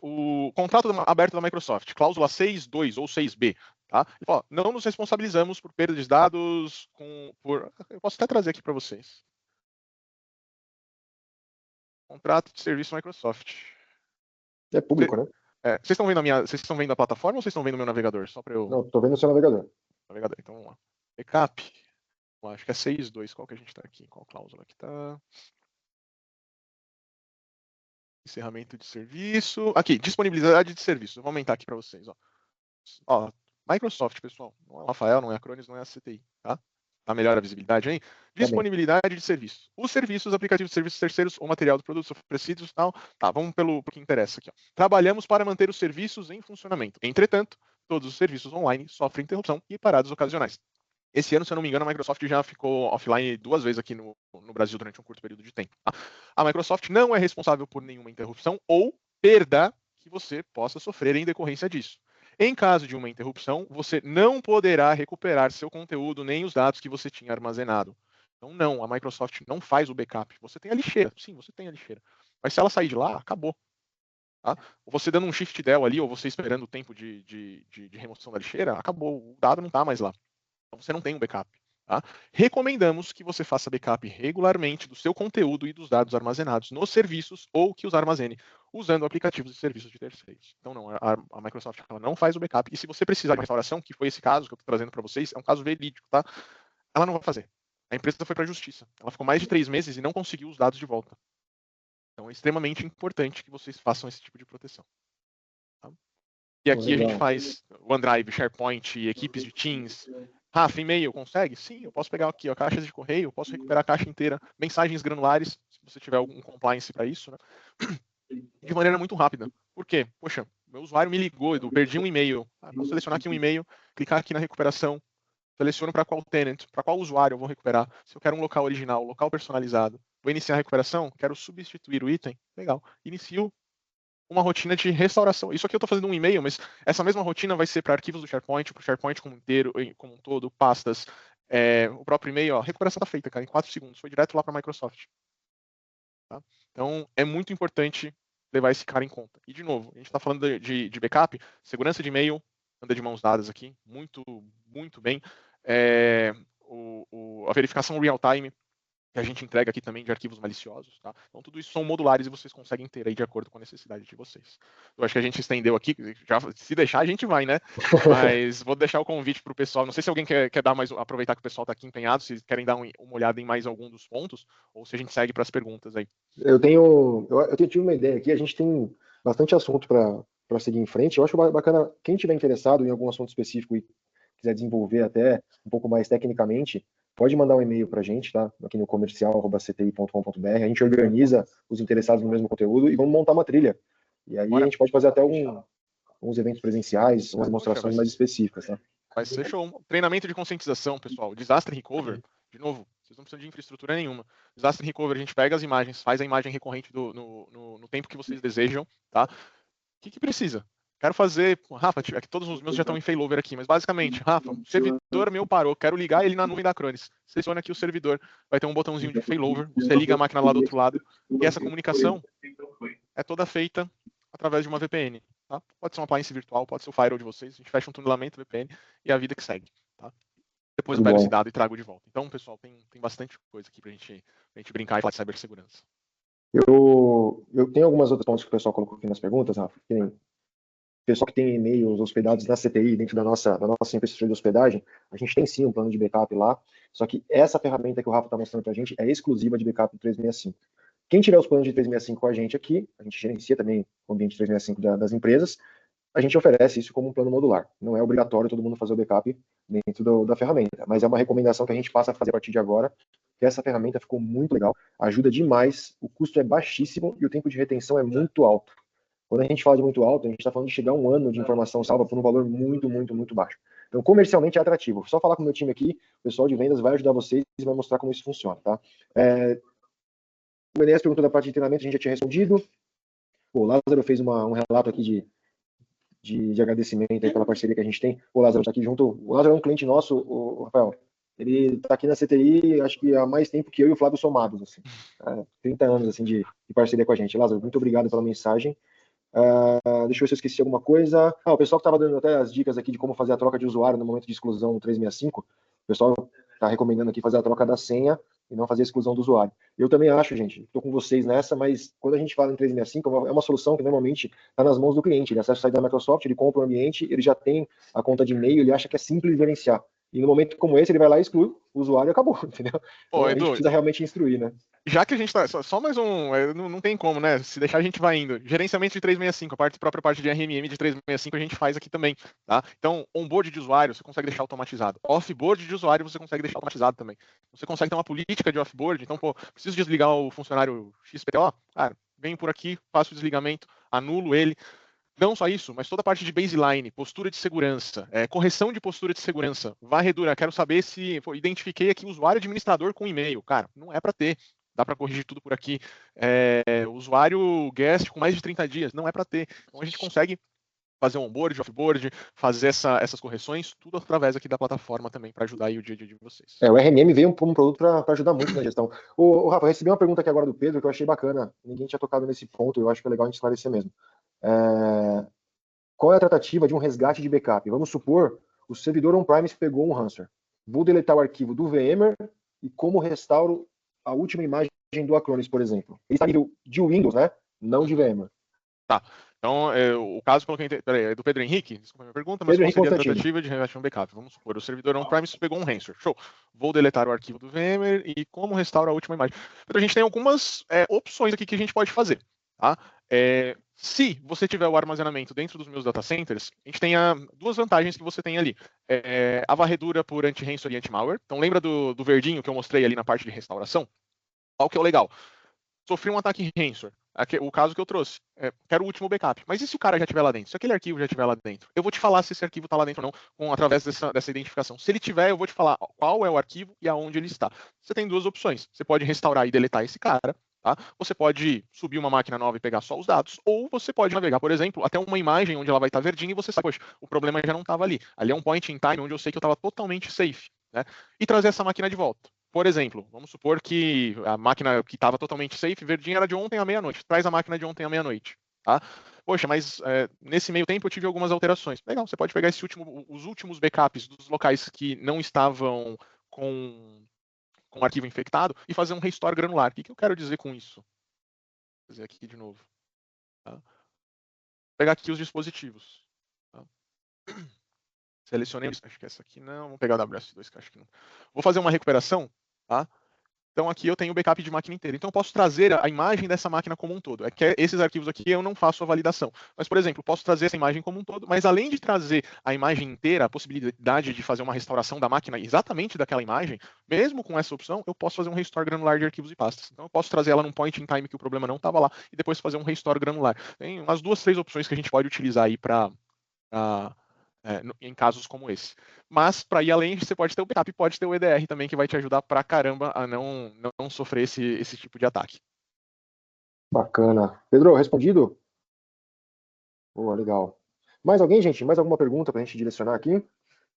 O contrato aberto da Microsoft, cláusula 6.2 ou 6b. Tá? Ele fala, não nos responsabilizamos por perda de dados. Eu posso até trazer aqui para vocês. Contrato de serviço Microsoft. É público, né? Vocês estão vendo a plataforma ou vocês estão vendo o meu navegador? Só para eu. Não, estou vendo o seu navegador. Então vamos lá. Backup. Acho que é 6.2. Qual que a gente está aqui? Qual cláusula que está? Encerramento de serviço. Aqui, disponibilidade de serviço. Vou aumentar aqui para vocês. Ó, Microsoft, pessoal. Não é o Rafael, não é a Acronis, não é a CTI. Tá? Tá melhor a visibilidade aí? Disponibilidade de serviço. Os serviços, aplicativos de serviços terceiros ou material de produtos oferecidos, tal. Tá, vamos pelo que interessa aqui. Ó. Trabalhamos para manter os serviços em funcionamento. Entretanto, todos os serviços online sofrem interrupção e paradas ocasionais. Esse ano, se eu não me engano, a Microsoft já ficou offline 2 vezes aqui no Brasil durante um curto período de tempo. Tá? A Microsoft não é responsável por nenhuma interrupção ou perda que você possa sofrer em decorrência disso. Em caso de uma interrupção, você não poderá recuperar seu conteúdo nem os dados que você tinha armazenado. Então, não, a Microsoft não faz o backup. Você tem a lixeira. Sim, você tem a lixeira. Mas se ela sair de lá, acabou. Tá? Ou você dando um shift del ali, ou você esperando o tempo de remoção da lixeira, acabou. O dado não está mais lá. Então, você não tem um backup. Tá? Recomendamos que você faça backup regularmente do seu conteúdo e dos dados armazenados nos serviços ou que os armazene usando aplicativos e serviços de terceiros. Então, não, a Microsoft ela não faz o backup. E se você precisar de restauração, que foi esse caso que eu estou trazendo para vocês, é um caso verídico, tá? Ela não vai fazer. A empresa foi para a justiça. Ela ficou mais de 3 meses e não conseguiu os dados de volta. Então, é extremamente importante que vocês façam esse tipo de proteção. Tá? E aqui a gente faz OneDrive, SharePoint, equipes de Teams. Rafa, e-mail, consegue? Sim, eu posso pegar aqui, ó, caixas de correio, eu posso recuperar a caixa inteira, mensagens granulares, se você tiver algum compliance para isso, né? De maneira muito rápida. Por quê? Poxa, meu usuário me ligou, eu perdi um e-mail. Vou selecionar aqui um e-mail, clicar aqui na recuperação, seleciono para qual tenant, para qual usuário eu vou recuperar. Se eu quero um local original, local personalizado, vou iniciar a recuperação, quero substituir o item, legal. Inicio uma rotina de restauração. Isso aqui eu estou fazendo um e-mail, mas essa mesma rotina vai ser para arquivos do SharePoint, para o SharePoint como inteiro, como um todo, pastas, o próprio e-mail, ó, a recuperação está feita, cara, em 4 segundos, foi direto lá para a Microsoft. Tá? Então, é muito importante levar esse cara em conta. E, de novo, a gente está falando de backup, segurança de e-mail anda de mãos dadas aqui, muito, muito bem. A verificação real-time, que a gente entrega aqui também de arquivos maliciosos, tá? Então tudo isso são modulares e vocês conseguem ter aí de acordo com a necessidade de vocês. Eu acho que a gente estendeu aqui, já, se deixar a gente vai, né? Mas vou deixar o convite para o pessoal, não sei se alguém quer dar mais, aproveitar que o pessoal está aqui empenhado, se querem dar uma olhada em mais algum dos pontos, ou se a gente segue para as perguntas aí. Eu tive uma ideia aqui, a gente tem bastante assunto para seguir em frente. Eu acho bacana, quem tiver interessado em algum assunto específico e quiser desenvolver até um pouco mais tecnicamente, pode mandar um e-mail para a gente, tá? Aqui no comercial@cti.com.br. A gente organiza os interessados no mesmo conteúdo e vamos montar uma trilha. E aí a gente pode fazer até alguns eventos presenciais, umas demonstrações mais específicas, tá? Vai ser show. Treinamento de conscientização, pessoal. Desastre recover, de novo, vocês não precisam de infraestrutura nenhuma. Desastre recover, a gente pega as imagens, faz a imagem recorrente no tempo que vocês desejam, tá? O que precisa? Quero fazer, Rafa, aqui todos os meus já estão em failover aqui, mas basicamente, Rafa, o servidor meu parou, quero ligar ele na nuvem da Acronis. Seleciona aqui o servidor, vai ter um botãozinho de failover, você liga a máquina lá do outro lado, e essa comunicação é toda feita através de uma VPN. Tá? Pode ser um appliance virtual, pode ser o firewall de vocês, a gente fecha um tunelamento VPN e a vida que segue. Tá? Depois eu pego esse dado e trago de volta. Então, pessoal, tem bastante coisa aqui pra gente brincar e falar de cibersegurança. Eu tenho algumas outras pontos que o pessoal colocou aqui nas perguntas, Rafa. O pessoal que tem e-mails hospedados na CTI, dentro da nossa infraestrutura de hospedagem, a gente tem sim um plano de backup lá, só que essa ferramenta que o Rafa está mostrando para a gente é exclusiva de backup do 365. Quem tiver os planos de 365 com a gente aqui, a gente gerencia também o ambiente 365 das empresas, a gente oferece isso como um plano modular. Não é obrigatório todo mundo fazer o backup dentro da ferramenta, mas é uma recomendação que a gente passa a fazer a partir de agora, que essa ferramenta ficou muito legal, ajuda demais, o custo é baixíssimo e o tempo de retenção é muito alto. Quando a gente fala de muito alto, a gente está falando de chegar a um ano de informação salva por um valor muito, muito, muito baixo. Então, comercialmente é atrativo. Só falar com o meu time aqui, o pessoal de vendas vai ajudar vocês e vai mostrar como isso funciona, tá? O Enéas perguntou da parte de treinamento, a gente já tinha respondido. O Lázaro fez um relato aqui de agradecimento aí pela parceria que a gente tem. O Lázaro está aqui junto. O Lázaro é um cliente nosso, o Rafael. Ele está aqui na CTI, acho que há mais tempo que eu e o Flávio somados, assim. 30 anos assim, de parceria com a gente. Lázaro, muito obrigado pela mensagem. Deixa eu ver se eu esqueci alguma coisa. O pessoal que estava dando até as dicas aqui de como fazer a troca de usuário no momento de exclusão no 365, o pessoal está recomendando aqui fazer a troca da senha e não fazer a exclusão do usuário. Eu também acho, gente, estou com vocês nessa, mas quando a gente fala em 365, é uma solução que normalmente está nas mãos do cliente. Ele acessa o site da Microsoft, ele compra o ambiente, ele já tem a conta de e-mail, ele acha que é simples gerenciar. E no momento como esse, ele vai lá e exclui o usuário e acabou, entendeu? Então, a gente precisa realmente instruir, né? Já que a gente tá. Só mais um. Não tem como, né? Se deixar, a gente vai indo. Gerenciamento de 365, própria parte de RMM de 365 a gente faz aqui também. Tá? Então, onboard de usuário você consegue deixar automatizado. Offboard de usuário você consegue deixar automatizado também. Você consegue ter uma política de offboard. Então, pô, preciso desligar o funcionário XPTO. Cara, venho por aqui, faço o desligamento, anulo ele. Não só isso, mas toda a parte de baseline, postura de segurança, correção de postura de segurança, varredura. Quero saber se identifiquei aqui usuário administrador com e-mail. Cara, não é para ter. Dá para corrigir tudo por aqui. Usuário guest com mais de 30 dias, não é para ter. Então a gente consegue fazer um onboard, offboard, fazer essas correções, tudo através aqui da plataforma também, para ajudar aí o dia a dia de vocês. O RMM veio como um produto para ajudar muito na gestão. O Rafa, eu recebi uma pergunta aqui agora do Pedro que eu achei bacana. Ninguém tinha tocado nesse ponto, eu acho que é legal a gente esclarecer mesmo. Qual é a tratativa de um resgate de backup? Vamos supor, o servidor on-premise pegou um ransomware. Vou deletar o arquivo do VMware e como restauro a última imagem do Acronis, por exemplo. Ele está a nível de Windows, né? Não de VMware. Tá. Então, o caso que eu coloquei é do Pedro Henrique, desculpa a minha pergunta, mas qual seria a tratativa de resgate de um backup? Vamos supor, o servidor on-premise pegou um ransomware. Show. Vou deletar o arquivo do VMware e como restauro a última imagem. Então, a gente tem algumas opções aqui que a gente pode fazer. Tá? Se você tiver o armazenamento dentro dos meus data centers, a gente tem duas vantagens que você tem ali. A varredura por anti-ransomware e anti-malware. Então, lembra do verdinho que eu mostrei ali na parte de restauração? Qual que é o legal? Sofri um ataque ransomware. O caso que eu trouxe, quero o último backup. Mas e se o cara já estiver lá dentro? Se aquele arquivo já estiver lá dentro? Eu vou te falar se esse arquivo está lá dentro ou não, através dessa identificação. Se ele tiver, eu vou te falar qual é o arquivo e aonde ele está. Você tem duas opções. Você pode restaurar e deletar esse cara. Tá? Você pode subir uma máquina nova e pegar só os dados, ou você pode navegar, por exemplo, até uma imagem onde ela vai estar verdinha e você sabe, poxa, o problema já não estava ali. Ali é um point in time onde eu sei que eu estava totalmente safe. né? E trazer essa máquina de volta. Por exemplo, vamos supor que a máquina que estava totalmente safe, verdinha, era de ontem à meia-noite. Traz a máquina de ontem à meia-noite, tá? Poxa, mas nesse meio tempo eu tive algumas alterações. Legal, você pode pegar os últimos backups dos locais que não estavam com arquivo infectado e fazer um restore granular. O que eu quero dizer com isso? Vou fazer aqui de novo. Tá? Vou pegar aqui os dispositivos. Tá? Selecionei, acho que essa aqui não. Vamos pegar a WS2, que acho que não. Vou fazer uma recuperação, tá? Então aqui eu tenho o backup de máquina inteira. Então eu posso trazer a imagem dessa máquina como um todo. É que esses arquivos aqui eu não faço a validação. Mas, por exemplo, eu posso trazer essa imagem como um todo, mas além de trazer a imagem inteira, a possibilidade de fazer uma restauração da máquina exatamente daquela imagem, mesmo com essa opção, eu posso fazer um restore granular de arquivos e pastas. Então eu posso trazer ela num point in time que o problema não estava lá e depois fazer um restore granular. Tem umas 2, 3 opções que a gente pode utilizar aí para em casos como esse. Mas, para ir além, você pode ter o backup e pode ter o EDR também, que vai te ajudar pra caramba a não sofrer esse tipo de ataque. Bacana. Pedro, respondido? Boa, legal. Mais alguém, gente? Mais alguma pergunta para a gente direcionar aqui?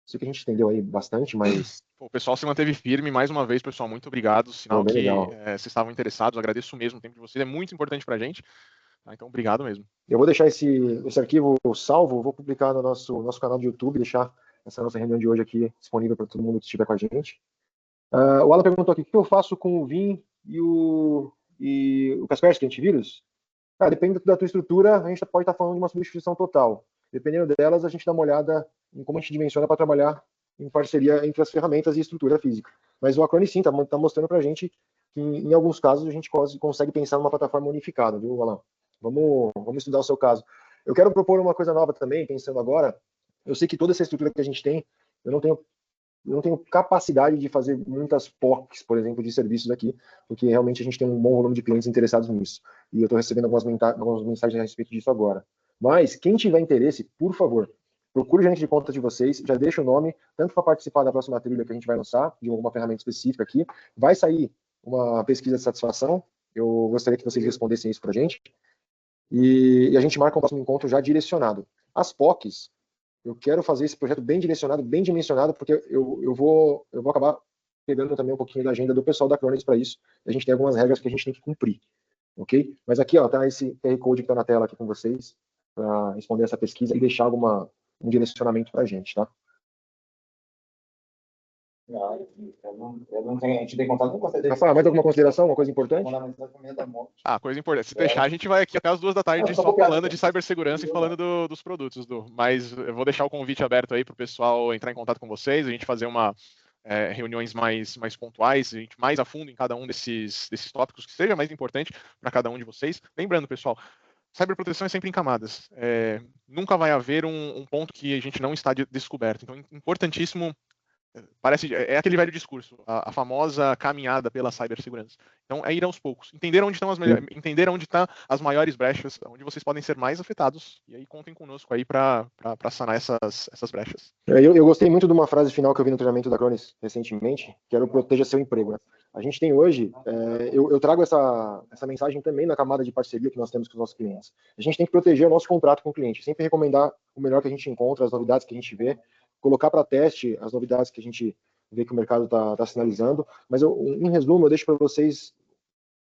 Sei que a gente entendeu aí bastante, mas... O pessoal se manteve firme. Mais uma vez, pessoal, muito obrigado. Sinal bem que legal. vocês estavam interessados. Agradeço mesmo o tempo de vocês. É muito importante pra gente. Tá? Então, obrigado mesmo. Eu vou deixar esse arquivo salvo, vou publicar no nosso canal do YouTube, deixar essa nossa reunião de hoje aqui disponível para todo mundo que estiver com a gente. O Alan perguntou aqui, o que eu faço com o Vim e o Kaspersky antivírus? Depende da tua estrutura, a gente pode estar falando de uma substituição total. Dependendo delas, a gente dá uma olhada em como a gente dimensiona para trabalhar em parceria entre as ferramentas e estrutura física. Mas o Acronis sim está mostrando para a gente que em alguns casos a gente consegue pensar numa plataforma unificada, viu, Alan? Vamos estudar o seu caso. Eu quero propor uma coisa nova também, pensando agora. Eu sei que toda essa estrutura que a gente tem, eu não tenho capacidade de fazer muitas POCs, por exemplo, de serviços aqui, porque realmente a gente tem um bom volume de clientes interessados nisso. E eu estou recebendo algumas mensagens a respeito disso agora. Mas, quem tiver interesse, por favor, procure o gerente de conta de vocês, já deixa o nome, tanto para participar da próxima trilha que a gente vai lançar, de alguma ferramenta específica aqui. Vai sair uma pesquisa de satisfação, eu gostaria que vocês respondessem isso para a gente. E a gente marca um próximo encontro já direcionado. As POCs, eu quero fazer esse projeto bem direcionado, bem dimensionado, porque eu vou acabar pegando também um pouquinho da agenda do pessoal da Acronis para isso. A gente tem algumas regras que a gente tem que cumprir, ok? Mas aqui, ó, tá esse QR Code que está na tela aqui com vocês, para responder essa pesquisa e deixar um direcionamento para a gente, tá? Eu não tenho, a gente tem contato com você. Rafael, mais alguma consideração, uma coisa importante? Coisa importante. Se deixar, a gente vai aqui até as 2 da tarde só falando de cibersegurança e falando dos produtos. Mas eu vou deixar o convite aberto aí para o pessoal entrar em contato com vocês, a gente fazer reuniões mais pontuais, a gente mais a fundo em cada um desses tópicos, que seja mais importante para cada um de vocês. Lembrando, pessoal, cyberproteção é sempre em camadas. Nunca vai haver um ponto que a gente não está descoberto. Então, importantíssimo. É aquele velho discurso, a famosa caminhada pela cibersegurança. Então, é ir aos poucos, entender onde estão as maiores brechas, onde vocês podem ser mais afetados, e aí contem conosco aí para sanar essas brechas. Eu gostei muito de uma frase final que eu vi no treinamento da Acronis recentemente, que era o proteja seu emprego. Né? A gente tem hoje, eu trago essa mensagem também na camada de parceria que nós temos com os nossos clientes. A gente tem que proteger o nosso contrato com o cliente, sempre recomendar o melhor que a gente encontra, as novidades que a gente vê, colocar para teste as novidades que a gente vê que o mercado está sinalizando. Mas, em resumo, eu deixo para vocês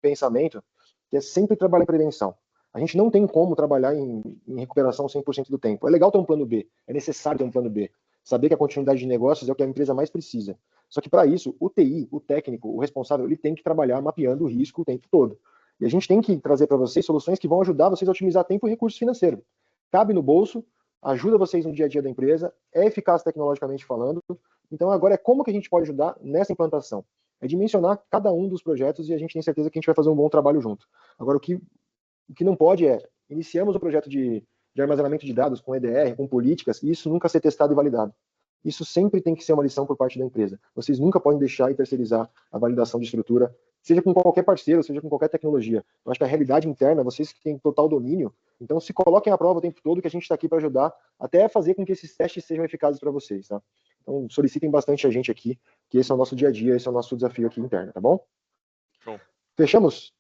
pensamento que é sempre trabalhar em prevenção. A gente não tem como trabalhar em recuperação 100% do tempo. É legal ter um plano B, é necessário ter um plano B. Saber que a continuidade de negócios é o que a empresa mais precisa. Só que para isso, o TI, o técnico, o responsável, ele tem que trabalhar mapeando o risco o tempo todo. E a gente tem que trazer para vocês soluções que vão ajudar vocês a otimizar tempo e recurso financeiro. Cabe no bolso, ajuda vocês no dia a dia da empresa, é eficaz tecnologicamente falando. Então agora é como que a gente pode ajudar nessa implantação. É dimensionar cada um dos projetos e a gente tem certeza que a gente vai fazer um bom trabalho junto. Agora, o que não pode iniciamos o projeto de armazenamento de dados com EDR, com políticas, e isso nunca ser testado e validado. Isso sempre tem que ser uma lição por parte da empresa. Vocês nunca podem deixar e terceirizar a validação de estrutura, seja com qualquer parceiro, seja com qualquer tecnologia. Eu acho que a realidade interna, vocês que têm total domínio, então se coloquem à prova o tempo todo, que a gente está aqui para ajudar, até fazer com que esses testes sejam eficazes para vocês, tá? Então solicitem bastante a gente aqui, que esse é o nosso dia a dia, esse é o nosso desafio aqui interno, tá bom? Show. Fechamos?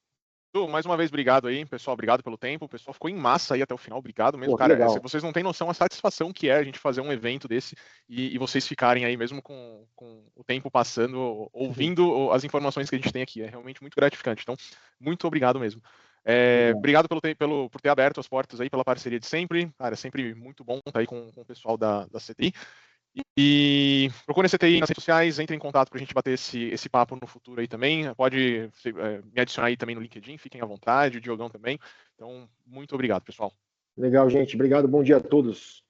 Du, mais uma vez, obrigado aí, pessoal. Obrigado pelo tempo. O pessoal ficou em massa aí até o final. Obrigado mesmo, Pô, que cara. legal. Vocês não têm noção a satisfação que é a gente fazer um evento desse e vocês ficarem aí, mesmo com o tempo passando, ouvindo as informações que a gente tem aqui. É realmente muito gratificante. Então, muito obrigado mesmo. Obrigado por ter aberto as portas aí, pela parceria de sempre. Cara, é sempre muito bom estar aí com o pessoal da CTI. E procure a CTI nas redes sociais, entre em contato para a gente bater esse papo no futuro aí também. Pode me adicionar aí também no LinkedIn, fiquem à vontade, o Diogão também. Então, muito obrigado, pessoal. Legal, gente. Obrigado. Bom dia a todos.